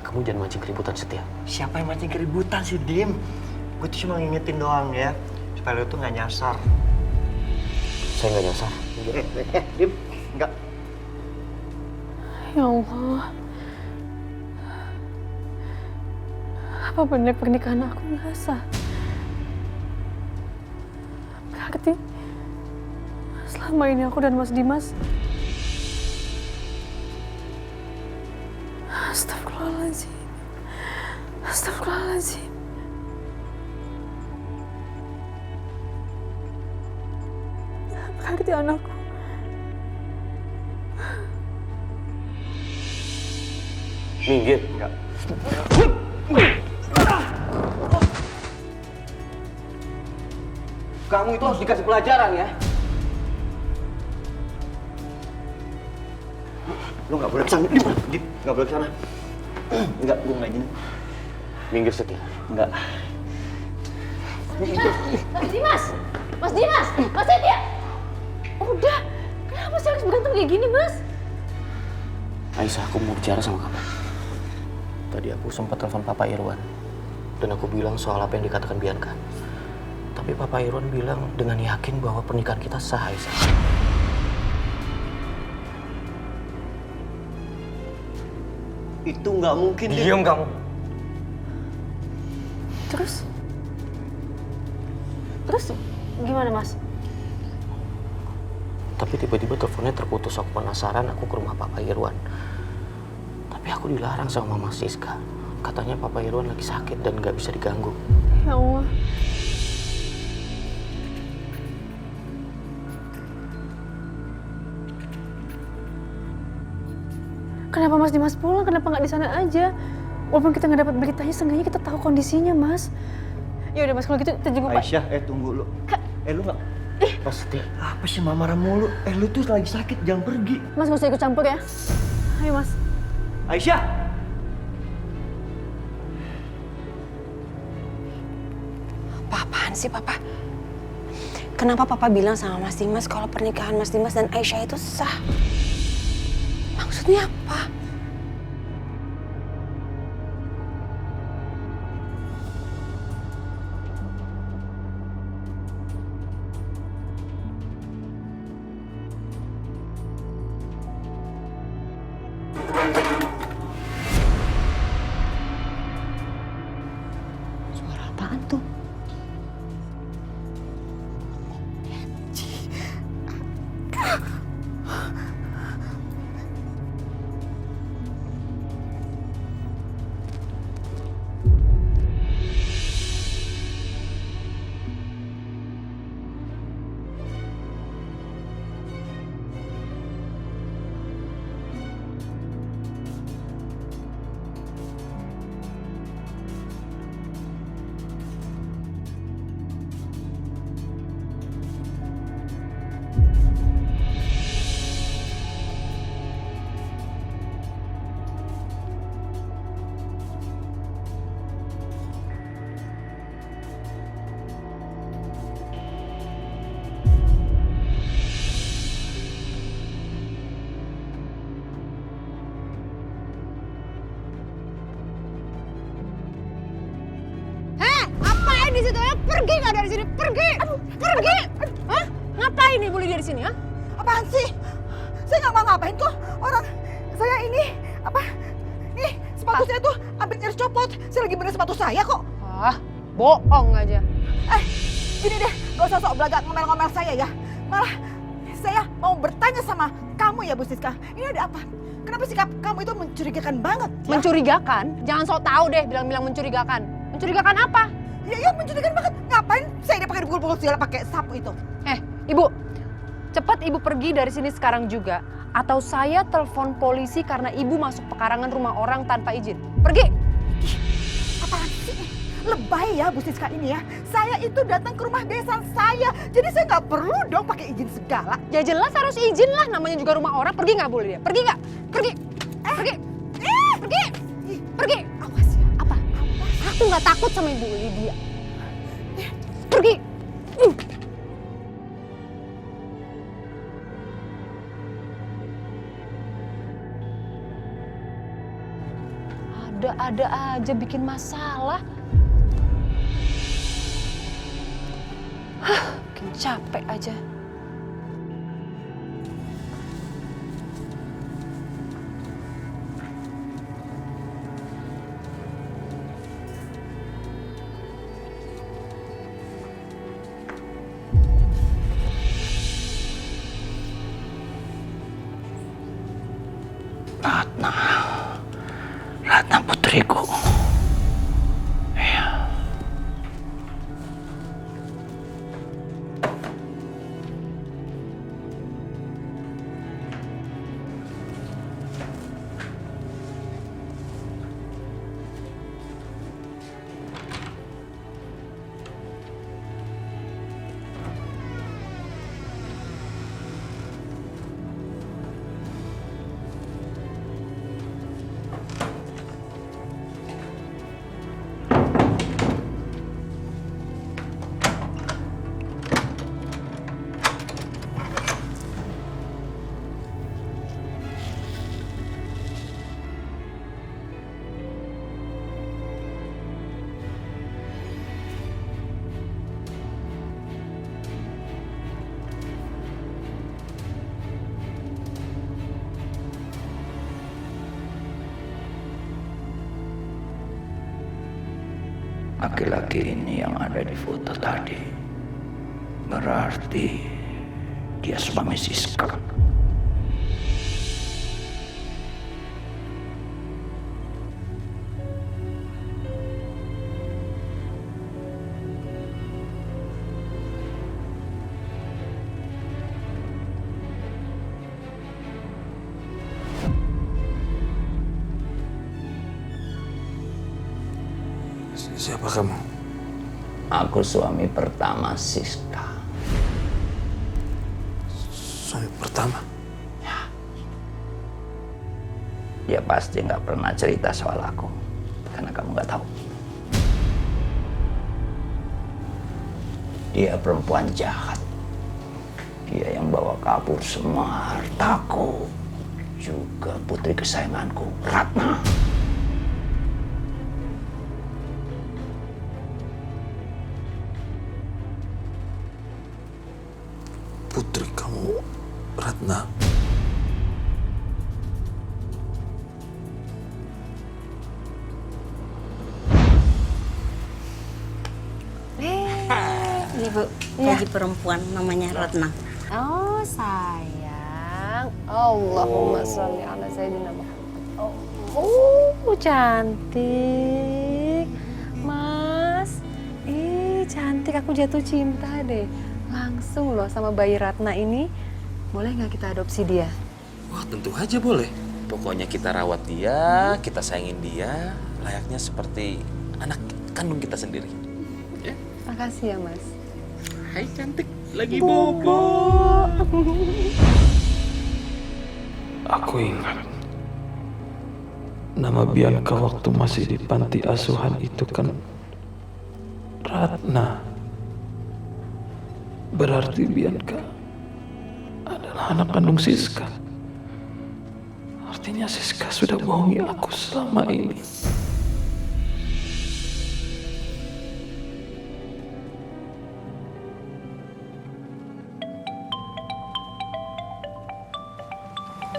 Kamu jangan mancing keributan, Setia. Siapa yang mancing keributan sih, Dim? Gue tuh cuma ngingetin doang ya, supaya lo tuh nggak nyasar. Saya nggak nyasar. Dim, nggak. Ya Allah. Apa benar pernikahan aku nggak sah? Berarti selama ini aku dan Mas Dimas Astagfirullahaladzim. Berarti anakku. Minggir. Enggak. Kamu itu harus dikasih pelajaran ya. Lu nggak boleh kesana. Dip, nggak boleh kesana. Enggak, gue nggak izin. Minggir Setia. Enggak. Mas Dimas! Mas Dimas! Mas Setia! Udah, kenapa sih harus berantem kayak gini, Mas? Aisyah, aku mau bicara sama kamu. Tadi aku sempat telepon Papa Irwan. Dan aku bilang soal apa yang dikatakan Bianca. Tapi Papa Irwan bilang dengan yakin bahwa pernikahan kita sah, Aisyah. Itu nggak mungkin. Diam kamu. Terus gimana, Mas? Tapi tiba-tiba teleponnya terputus. Aku penasaran, aku ke rumah Papa Irwan. Tapi aku dilarang sama Mama Siska. Katanya Papa Irwan lagi sakit dan nggak bisa diganggu. Ya Allah. Kenapa Mas Dimas pulang? Kenapa nggak di sana aja? Walaupun kita nggak dapat beritanya, seenggaknya kita tahu kondisinya, Mas. Ya udah, Mas, kalau gitu kita jenguk Pak. Aisyah, tunggu lu. Lu nggak? Pasti. Apa sih Mama marah mulu? Lu tuh lagi sakit, jangan pergi. Mas nggak usah ikut campur ya. Ayo, Mas. Aisyah! Apa-apaan sih, Papa? Kenapa Papa bilang sama Mas Dimas kalau pernikahan Mas Dimas dan Aisyah itu sah? Maksudnya apa? Suara apaan tuh? Di situ ya, pergi nggak dari sini, pergi, pergi. Hah? Ngapain nih bully dia di sini, ya? Apaan sih? Saya nggak mau ngapain kok. Orang saya ini apa? Nih sepatu saya tuh hampir nyaris copot. Saya lagi bener sepatu saya kok. Ah, bohong aja. Gini deh, gak usah sok belagak ngomel-ngomel saya ya. Malah saya mau bertanya sama kamu ya Bu Siska. Ini ada apa? Kenapa sikap kamu itu mencurigakan banget? Ya? Mencurigakan? Jangan sok tahu deh bilang-bilang mencurigakan. Mencurigakan apa? Ya mencurigakan banget. Ngapain saya dia pakai dipukul-pukul segala pakai sapu itu? Ibu, cepat ibu pergi dari sini sekarang juga. Atau saya telepon polisi karena ibu masuk pekarangan rumah orang tanpa izin. Pergi! Apaan sih? Lebay ya Bu Siska ini ya. Saya itu datang ke rumah besan saya. Jadi saya nggak perlu dong pakai izin segala. Ya jelas harus izin lah, namanya juga rumah orang. Pergi nggak boleh dia? Pergi nggak? Pergi! Pergi! Pergi! Pergi! Awas ya. Apa? Aku nggak takut sama Ibu Lydia. Pergi! Ada aja bikin masalah. Bikin capek aja. Ratna putriku. laki-laki ini yang ada di foto tadi berarti dia suami Siska. Siapa kamu? Aku suami pertama Siska. Suami pertama? Ya. Dia pasti nggak pernah cerita soal aku, karena kamu nggak tahu. Dia perempuan jahat. Dia yang bawa kabur semua hartaku, juga putri kesayanganku, Ratna. Putri kamu, Ratna. Ini Bu, bagi perempuan namanya Ratna. Oh sayang, Allahumma sholli ala sayyidina Muhammad. Oh cantik, Mas. Cantik, aku jatuh cinta deh. Langsung loh sama bayi Ratna ini. Boleh nggak kita adopsi dia? Wah, tentu aja boleh. Pokoknya kita rawat dia, kita sayangin dia, layaknya seperti anak kandung kita sendiri. Ya? Makasih ya, Mas. Hai cantik, lagi bobo. Aku ingat nama Bianca waktu masih di panti asuhan itu kan Ratna. Berarti Bianca adalah anak kandung Siska. Artinya Siska sudah bohongi aku selama ini.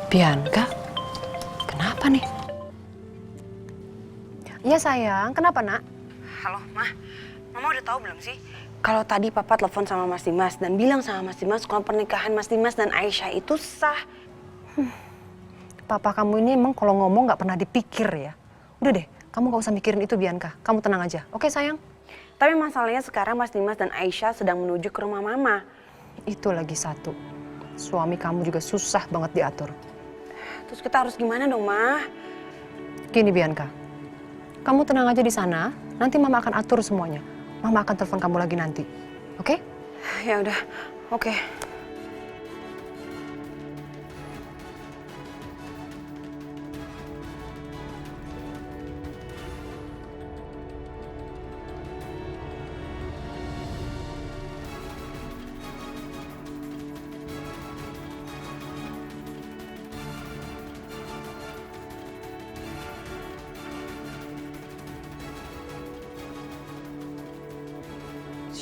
Bianca, kenapa nih? Iya sayang, kenapa nak? Halo, Ma. Mama udah tahu belum sih? Kalau tadi Papa telepon sama Mas Dimas dan bilang sama Mas Dimas kalau pernikahan Mas Dimas dan Aisyah itu sah. Papa kamu ini emang kalau ngomong nggak pernah dipikir ya. Udah deh, kamu nggak usah mikirin itu Bianca. Kamu tenang aja, oke sayang? Tapi masalahnya sekarang Mas Dimas dan Aisyah sedang menuju ke rumah Mama. Itu lagi satu. Suami kamu juga susah banget diatur. Terus kita harus gimana dong, Ma? Gini Bianca, kamu tenang aja di sana. Nanti Mama akan atur semuanya. Mama akan telepon kamu lagi nanti, oke? Ya udah, oke.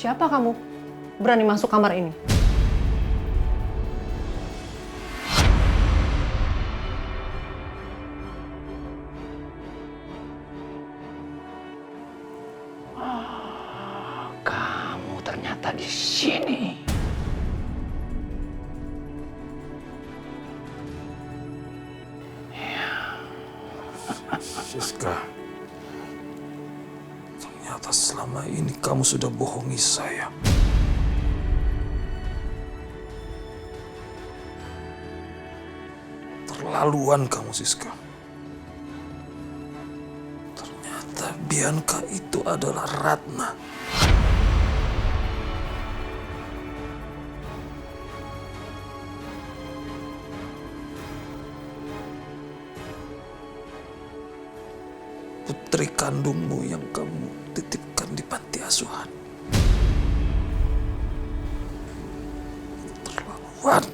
Siapa kamu? Berani masuk kamar ini? Kamu ternyata di sini. Siska, ternyata selama ini kamu sudah bohongi saya. Terlaluan kamu, Siska. Ternyata Bianca itu adalah Ratna. Putri kandungmu yang kamu titipkan di panti asuhan. Terlaluan.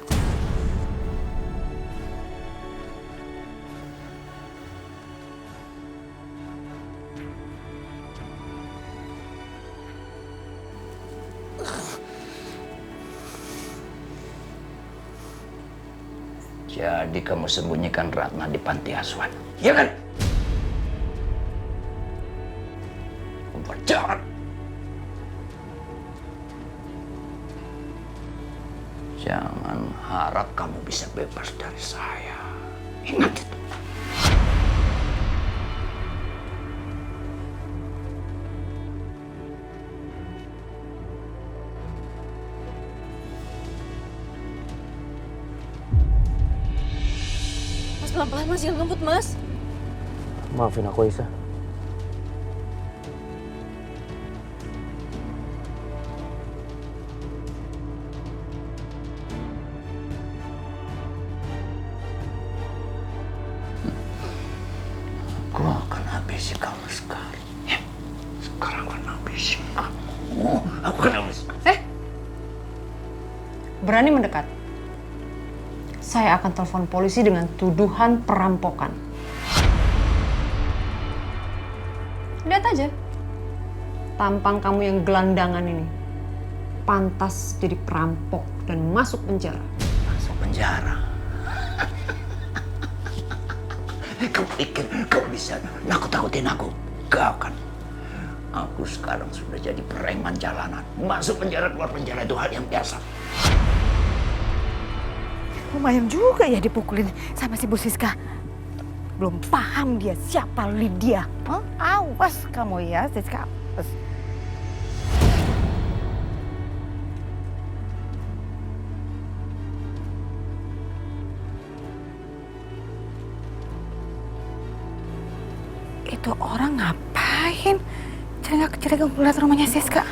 Jadi kamu sembunyikan Ratna di panti asuhan, iya kan? Jahat. Jangan harap kamu bisa bebas dari saya. Ingat itu. Mas pelan-pelan mas, jangan ngebut mas. Maafin aku, Aisyah. Aku akan habisi kamu sekarang. Ya. Sekarang akan habisi kamu. Aku akan habisi. Berani mendekat? Saya akan telepon polisi dengan tuduhan perampokan. Lihat aja. Tampang kamu yang gelandangan ini pantas jadi perampok dan masuk penjara. Masuk penjara? Kau pikir kau bisa nakut-nakutin aku? Gak akan. Aku sekarang sudah jadi preman jalanan. Masuk penjara, keluar penjara itu hal yang biasa. Lumayan juga ya dipukulin sama si Bu Siska. Belum paham dia siapa Lydia. Hah? Awas kamu ya, Siska. Awas. Itu orang ngapain? Cerita ngeliat rumahnya Siska.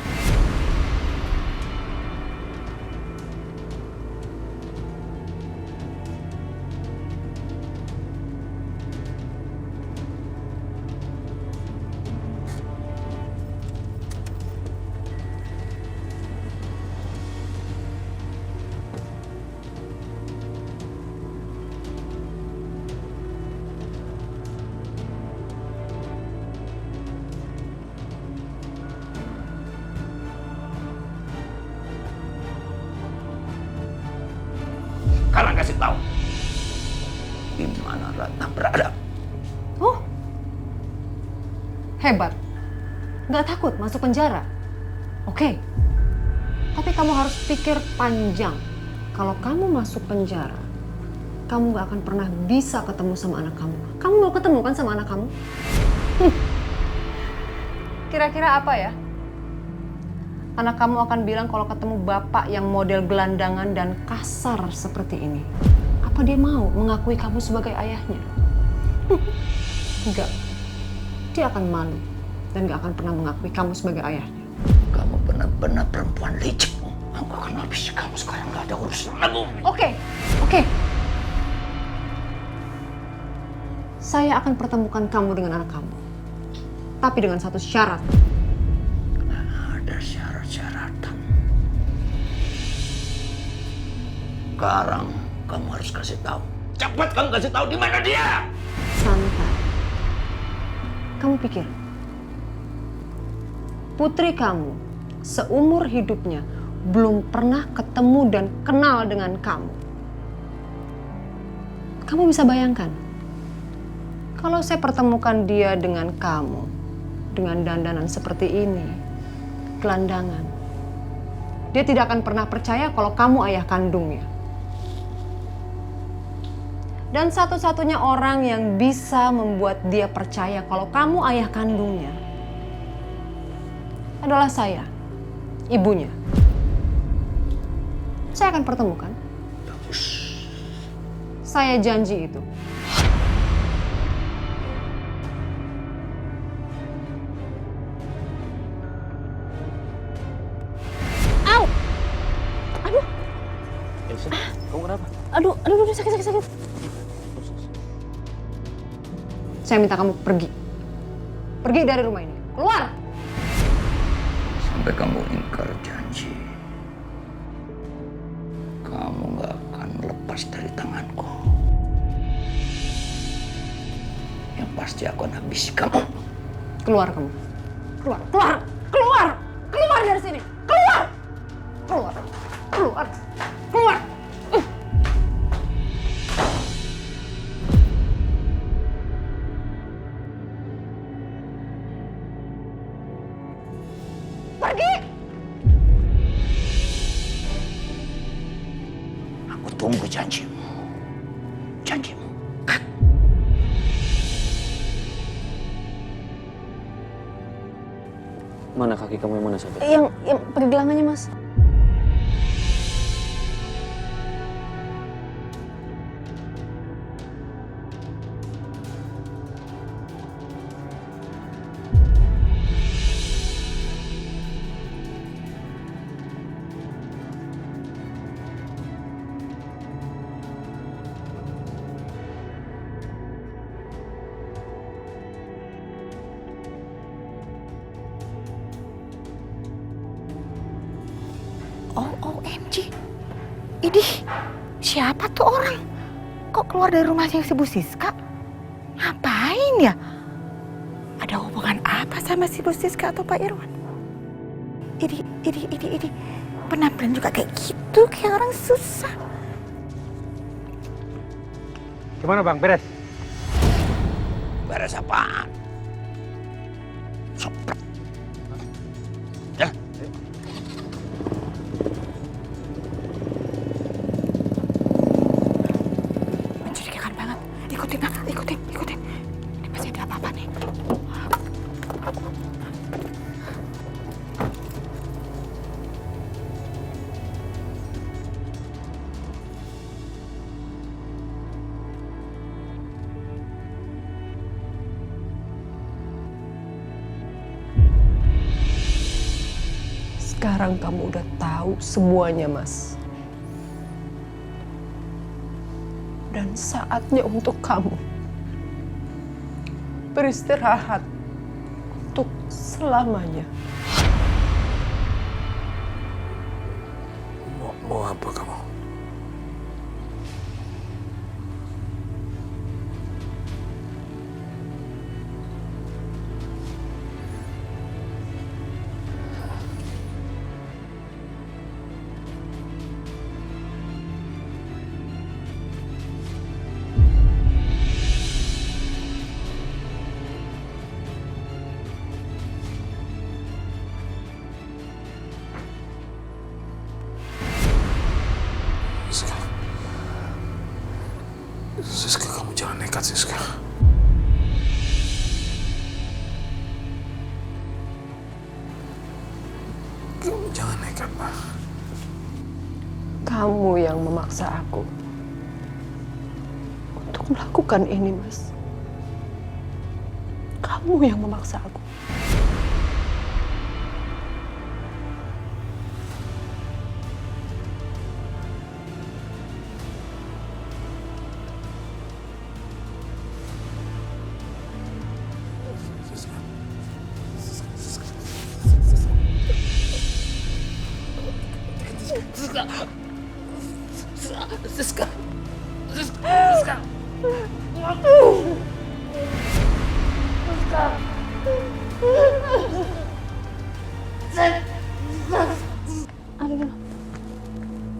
Sekarang kasih tahu di mana Ratna berada. Oh, hebat. Nggak takut masuk penjara? Oke. Tapi kamu harus pikir panjang. Kalau kamu masuk penjara, kamu nggak akan pernah bisa ketemu sama anak kamu. Kamu mau ketemu kan sama anak kamu? Kira-kira apa ya? Anak kamu akan bilang kalau ketemu bapak yang model gelandangan dan kasar seperti ini. Apa dia mau mengakui kamu sebagai ayahnya? Enggak. Dia akan malu dan gak akan pernah mengakui kamu sebagai ayahnya. Kamu benar-benar perempuan licik. Aku akan habisi kamu sekarang, gak ada urusan aku. Oke. Saya akan pertemukan kamu dengan anak kamu. Tapi dengan satu syarat. Ada syarat-syaratan. Sekarang kamu harus kasih tahu. Cepat kamu kasih tahu di mana dia. Santai. Kamu pikir putri kamu seumur hidupnya belum pernah ketemu dan kenal dengan kamu. Kamu bisa bayangkan kalau saya pertemukan dia dengan kamu dengan dandanan seperti ini, gelandangan. Dia tidak akan pernah percaya kalau kamu ayah kandungnya. Dan satu-satunya orang yang bisa membuat dia percaya kalau kamu ayah kandungnya adalah saya, ibunya. Saya akan pertemukan. Bagus. Saya janji itu. Au! Aduh. Aisyah, kamu kenapa? Aduh, sakit. Saya minta kamu pergi. Pergi dari rumah ini. Keluar! Sampai kamu ingkar janji. Kamu gak akan lepas dari tanganku. Yang pasti aku akan habisi kamu. Keluar kamu. Keluar dari sini. Keluar. Pergi! Aku tunggu janjimu. Janjimu. Mana kaki kamu yang mana sampai? Yang pakai gelangannya, Mas. OMG, ini siapa tuh orang? Kok keluar dari rumahnya si Bu Siska? Ngapain ya? Ada hubungan apa sama si Bu Siska atau Pak Irwan? Ini penampilan juga kayak gitu, kayak orang susah. Gimana Bang, beres? Beres apaan? Soplek. Ya. Mencurigakan banget. Ikutin. Ini pasti ada apa-apa nih. Sekarang kamu udah tahu semuanya, Mas. Dan saatnya untuk kamu beristirahat untuk selamanya. Mau apa kamu? Siska, kamu jangan nekat, Siska. Kamu jangan nekat, Pak. Kamu yang memaksa aku untuk melakukan ini, Mas. Kamu yang memaksa aku.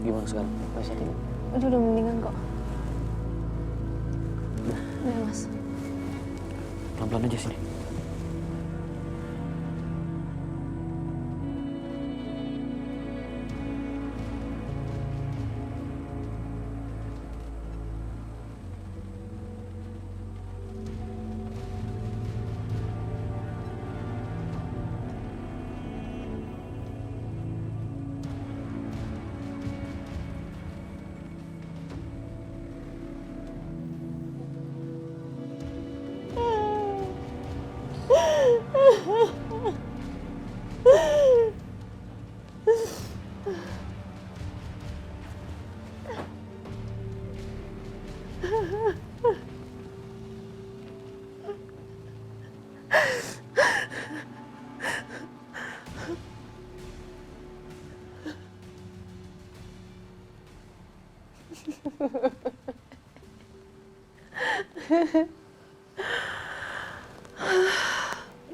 Gimana sekarang? Pasien ini? Udah mendingan kok. Udah, Mas. Pelan-pelan aja sini.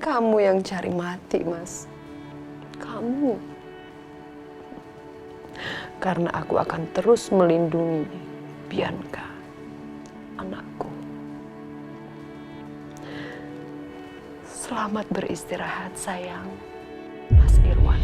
Kamu yang cari mati, Mas. Kamu. Karena aku akan terus melindungi Bianca, anakku. Selamat beristirahat, sayang, Mas Irwan.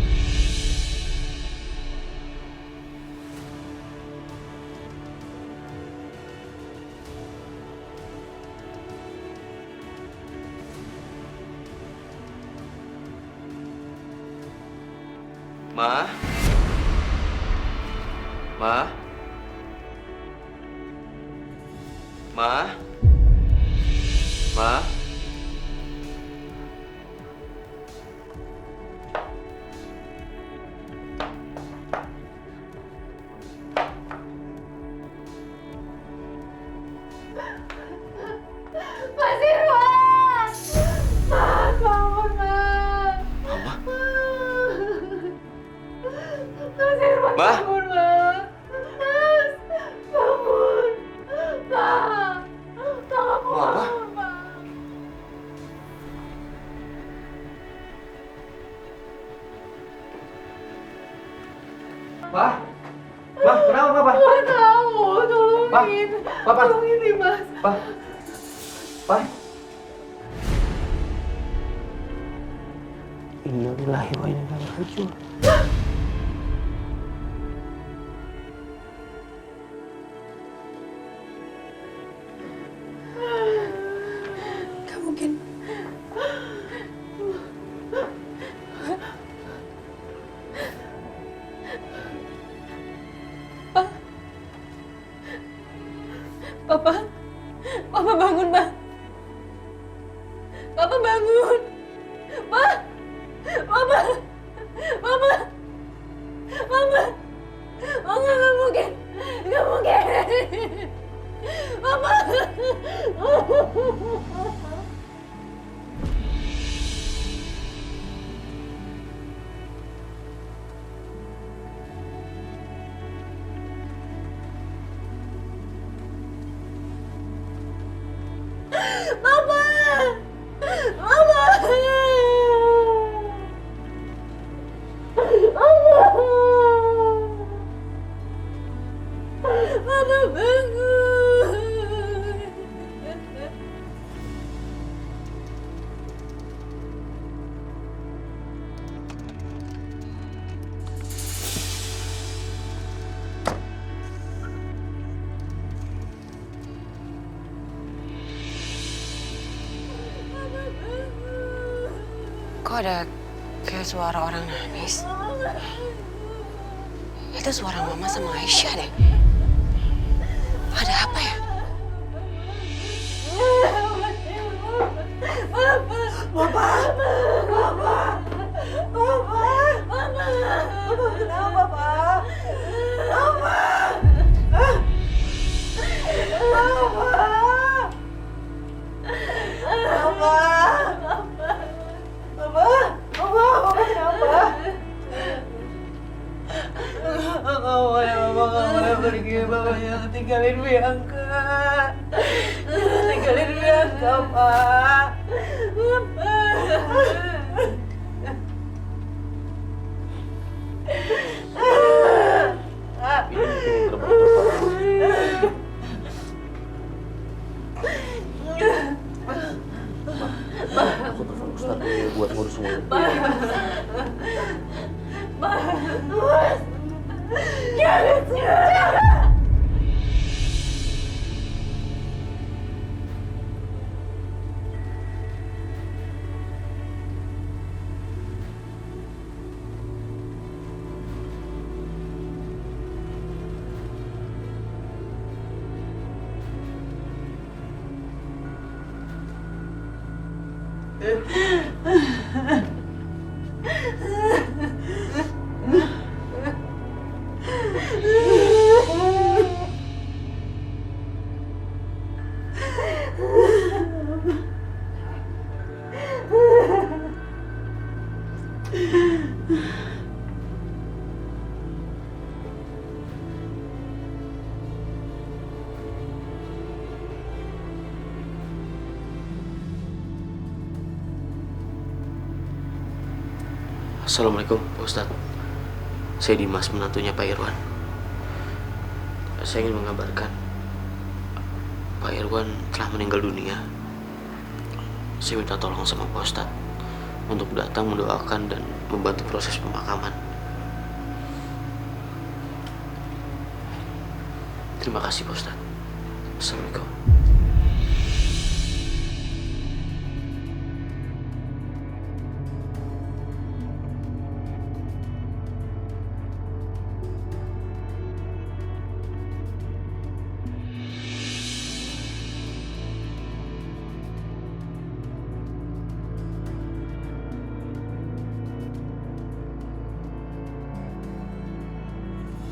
Ma? Ma? Ma? Ma? Mas Irwan! Mas, bangun, Mas! Mama? Mas Irwan, Ma? bangun, Mas! Mas, bangun! Mas, tolong Mama? Mas. Ma? Ma, kenapa Papa? Nggak tahu, tolongin. Papa. Tolongin nih, Mas. Pa? Pa? Innalillahi wa inna ilaihi raji'un. Gak mungkin. Papa, Papa bangun, Pak. Papa bangun. Pak, Papa, Papa, Papa. Oh nggak mungkin, nggak mungkin. Papa. Mama! Mama! Mama bangun! Kok ada kayak suara orang nangis? Itu suara Mama sama Aisyah deh. Ada apa ya? Papa! Papa! Papa! Mama! Papa kenapa, Pak? Papa! Papa! Papa! Papa kenapa? Nggak boleh, Mama nggak boleh pergi. Mama jangan tinggalin Bianca. Jangan tinggalin Bianca, Pak. Aku telepon Ustaz dulu buat ngurus semua ini. Jangan! Assalamualaikum Pak Ustadz. Saya Dimas, menantunya Pak Irwan. Saya ingin mengabarkan Pak Irwan telah meninggal dunia. Saya minta tolong sama Pak Ustadz untuk datang mendoakan dan membantu proses pemakaman. Terima kasih Pak Ustadz. Assalamualaikum.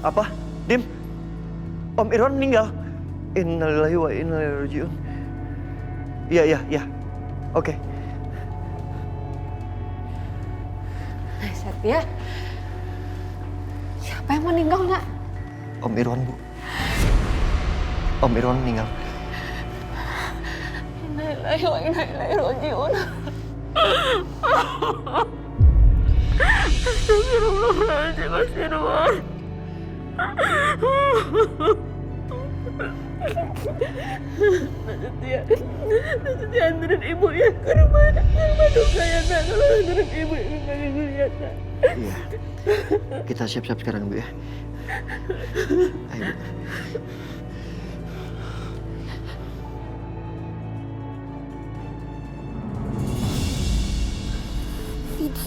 Apa? Dim? Om Irwan meninggal? Innalillahi wa inna ilaihi raji'un. Iya. Oke. Setia, siapa yang meninggal, Nak? Om Irwan, Bu. Om Irwan meninggal. Innalillahi wa inna ilaihi raji'un. Astagfirullahaladzim, Mas Irwan. Setia anterin ibu ya ke rumah duka ya, Nak. Kalau anterin ibu ya ke rumah ya, Nak. Iya. Kita siap-siap sekarang, Bu ya. Ayo, Bu.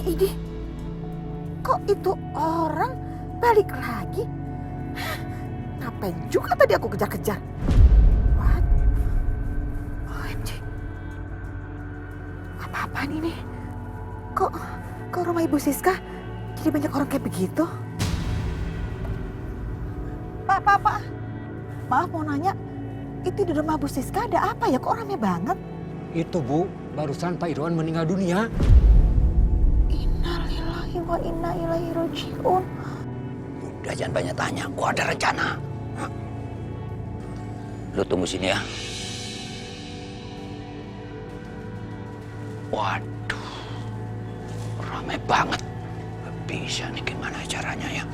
Idi, kok itu orang balik lagi? Ngapain juga tadi aku kejar-kejar? What? OMG. Apa-apaan ini? Kok ke rumah Ibu Siska jadi banyak orang kayak begitu? Pak. Maaf mau nanya, itu di rumah Bu Siska ada apa ya? Kok ramai banget? Itu Bu, barusan Pak Irwan meninggal dunia. Innalillahi wa inna ilaihi raji'un. Udah jangan banyak tanya, gua ada rencana. Hah? Lu tunggu sini ya. Waduh, ramai banget. Gak bisa nih gimana caranya ya.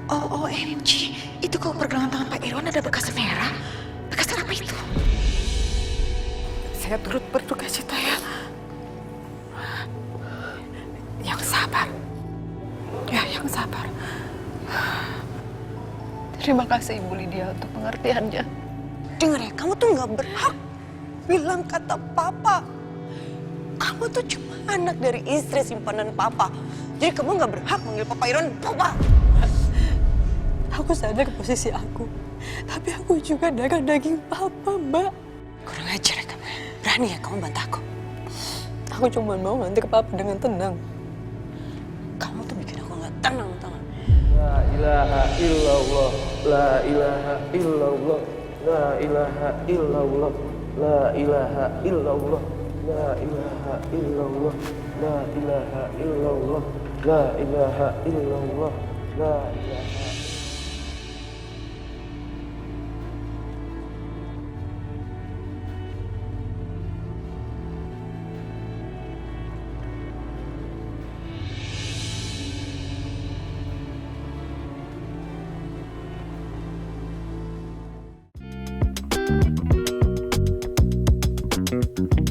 OMG, itu kok pergelangan tangan Pak Irwan ada bekas merah? Bekas apa itu? Saya turut berduka cita ya. Yang sabar. Ya, yang sabar. Terima kasih Ibu Lydia untuk pengertiannya. Dengar ya, kamu tuh nggak berhak bilang kata papa. Kamu tuh cuma anak dari istri simpanan papa. Jadi kamu nggak berhak manggil Papa Irwan papa. Aku sadar posisi aku. Tapi aku juga darah daging papa, Mbak. Kurang ajar ya kamu. Berani ya kamu bantah aku. Aku cuma mau nganter papa dengan tenang. Kamu tuh bikin aku nggak tenang, tau nggak? La ilaha illallah, la ilaha illallah, la ilaha illallah, la ilaha illallah, la ilaha illallah, la ilaha illallah, la ilaha illallah, la ilaha. Thank you.